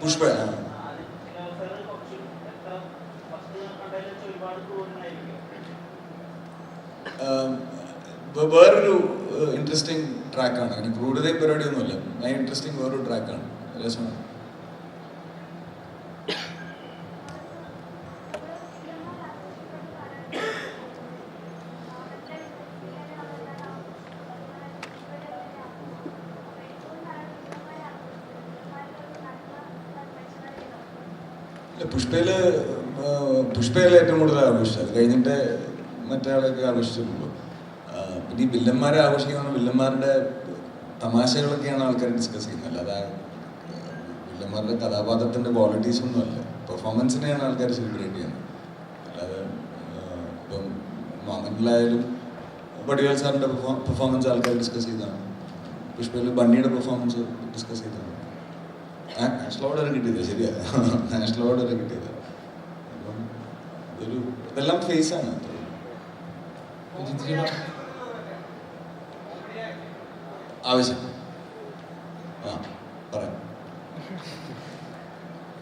A: പുഷ്പ വേറൊരു ഇൻട്രസ്റ്റിംഗ് ട്രാക്കാണ്. അതിന് ക്രൂരതയും പരിപാടിയൊന്നുമില്ല. ഭയങ്കര ഇൻട്രസ്റ്റിംഗ് വേറൊരു ട്രാക്കാണ്. രസമാണ്. പുഷ്പയിലെ ഏറ്റവും കൂടുതൽ ആഘോഷിച്ചത്. അത് കഴിഞ്ഞിട്ട് മറ്റേ ആളൊക്കെ ആഘോഷിച്ചിട്ടുള്ളൂ. പിന്നെ ഈ വില്ലന്മാരെ ആഘോഷിക്കുന്ന വില്ലന്മാരുടെ തമാശകളൊക്കെയാണ് ആൾക്കാർ ഡിസ്കസ് ചെയ്യുന്നത്. അല്ലാതെ വില്ലന്മാരുടെ കഥാപാത്രത്തിൻ്റെ ക്വാളിറ്റീസ് ഒന്നുമല്ല, പെർഫോമൻസിനെയാണ് ആൾക്കാർ സെലിബ്രേറ്റ് ചെയ്യുന്നത്. അല്ലാതെ ഇപ്പം മാമനിലായാലും വടിവേൽ സാറിൻ്റെ പെർഫോമൻസ് ആൾക്കാർ ഡിസ്കസ് ചെയ്തതാണ്. പുഷ്പയിൽ ബണ്ണിയുടെ പെർഫോമൻസ് ഡിസ്കസ് ചെയ്തതാണ്. നാഷണൽ അവാർഡ് വരെ കിട്ടിയത്. ശരിയാ, നാഷണൽ അവാർഡ് വരെ കിട്ടിയത്. അപ്പം ഇതെല്ലാം ഫേസാണ്. ആവശ്യം പറയാം.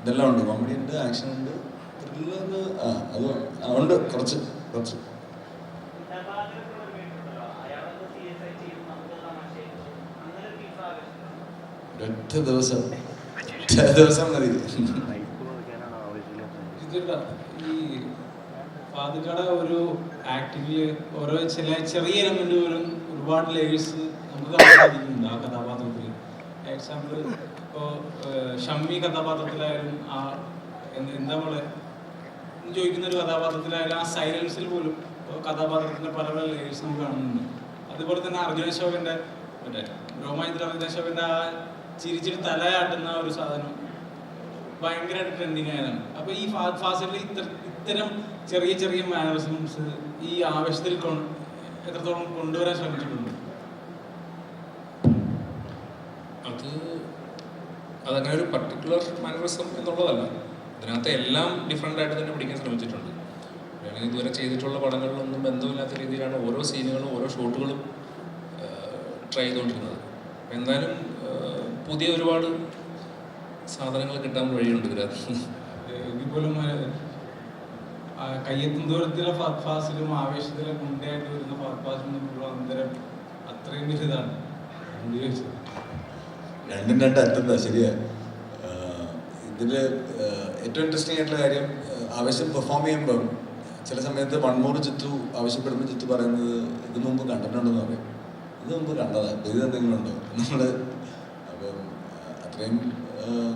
A: ഇതെല്ലാം ഉണ്ട്. കോമഡി ഉണ്ട്, ആക്ഷൻ ഉണ്ട്, ത്രില്ലർ അത് ഉണ്ട്. കുറച്ച് ഒറ്റ ദിവസം മതി.
N: ഈ ഫാദുക്കട ഒരു ആക്ടിങ്ങില് ഓരോ ചെറിയ എലമെന്റ് പോലും ഒരുപാട് ലേയേഴ്സ് നമുക്ക് കാണാൻ സാധിക്കുന്നുണ്ട് ആ കഥാപാത്രത്തിൽ. എക്സാമ്പിൾ ഇപ്പോൾ ഷമ്മി കഥാപാത്രത്തിലായാലും എന്താ പോലെ ചോദിക്കുന്ന ഒരു കഥാപാത്രത്തിലായാലും ആ സൈലൻസിൽ പോലും കഥാപാത്രത്തിന്റെ പല പല ലേയേഴ്സ് നമുക്ക് കാണുന്നുണ്ട്. അതുപോലെ തന്നെ അർജുന അശോകന്റെ മറ്റേ രോമാഞ്ചത്തിൽ അർജുന അശോകന്റെ ആ ചിരിച്ചിരി തലയാട്ടുന്ന ഒരു സാധനം ഭയങ്കരമായിട്ട് ട്രെൻഡിങ് ആയതാണ്. അപ്പൊ ഈ ഫാസിലിൽ ഇത്തരം ചെറിയ ചെറിയ മാനറിസംസ് ഈ ആവശ്യത്തിൽ എത്രത്തോളം കൊണ്ടുവരാൻ ശ്രമിച്ചിട്ടുണ്ട്?
B: അതങ്ങനെ ഒരു പർട്ടിക്കുലർ മാനറിസം എന്നുള്ളതല്ല, ഇതിനകത്ത് എല്ലാം ഡിഫറെൻ്റ് ആയിട്ട് തന്നെ പിടിക്കാൻ ശ്രമിച്ചിട്ടുണ്ട്. ഞാൻ ഇതുവരെ ചെയ്തിട്ടുള്ള പടങ്ങളിലൊന്നും ബന്ധമില്ലാത്ത രീതിയിലാണ് ഓരോ സീനുകളും ഓരോ ഷോട്ടുകളും ട്രൈ ചെയ്തുകൊണ്ടിരുന്നത്. എന്തായാലും പുതിയ ഒരുപാട് സാധനങ്ങൾ കിട്ടാൻ വഴിയുണ്ട് ഇതിനകത്ത്.
N: ഇപ്പോഴും കയ്യെത്തും ദൂരത്തിലെ ഫാസിലും ആവേശത്തിലെ മുണ്ടായിട്ട് വരുന്ന ഫാസിലും തമ്മിലുള്ള അന്തരം അത്രയും വലുതാണ്.
A: രണ്ടും രണ്ടറ്റത്താ. ശരിയാ. ഇതില് ഏറ്റവും ഇൻട്രസ്റ്റിംഗ് ആയിട്ടുള്ള കാര്യം, ആവേശം പെർഫോം ചെയ്യുമ്പം ചില സമയത്ത് വൺമോർ ചിത്തു ആവശ്യപ്പെടുമ്പോൾ ചിത്തു പറയുന്നത് ഇത് മുമ്പ് കണ്ടിട്ടുണ്ടെന്ന് പറയും. ഇത് മുമ്പ് കണ്ടതാ, ഇത് എന്തെങ്കിലും ഉണ്ടോ നമ്മള്. അപ്പം അത്രയും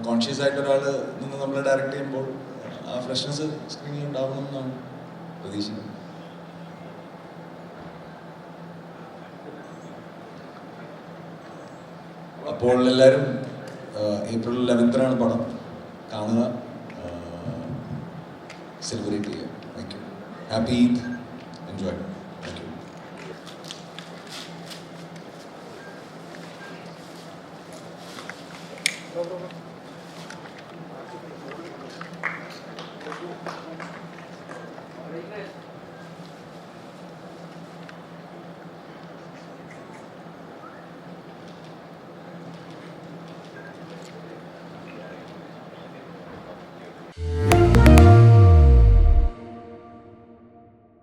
A: കോൺഷ്യസ് ആയിട്ട് ഒരാൾ നിന്ന് നമ്മൾ ഡയറക്റ്റ് ചെയ്യുമ്പോൾ ആ ഫ്രഷ്നെസ് സ്ക്രീനിൽ ഉണ്ടാവണം എന്നാണ് പ്രതീക്ഷിക്കുന്നത്. അപ്പോൾ എല്ലാവരും ഏപ്രിൽ 11 പടം കാണുക, സെലിബ്രേറ്റ് ചെയ്യുക. Thank you. Happy Eid. Enjoy. Thank you.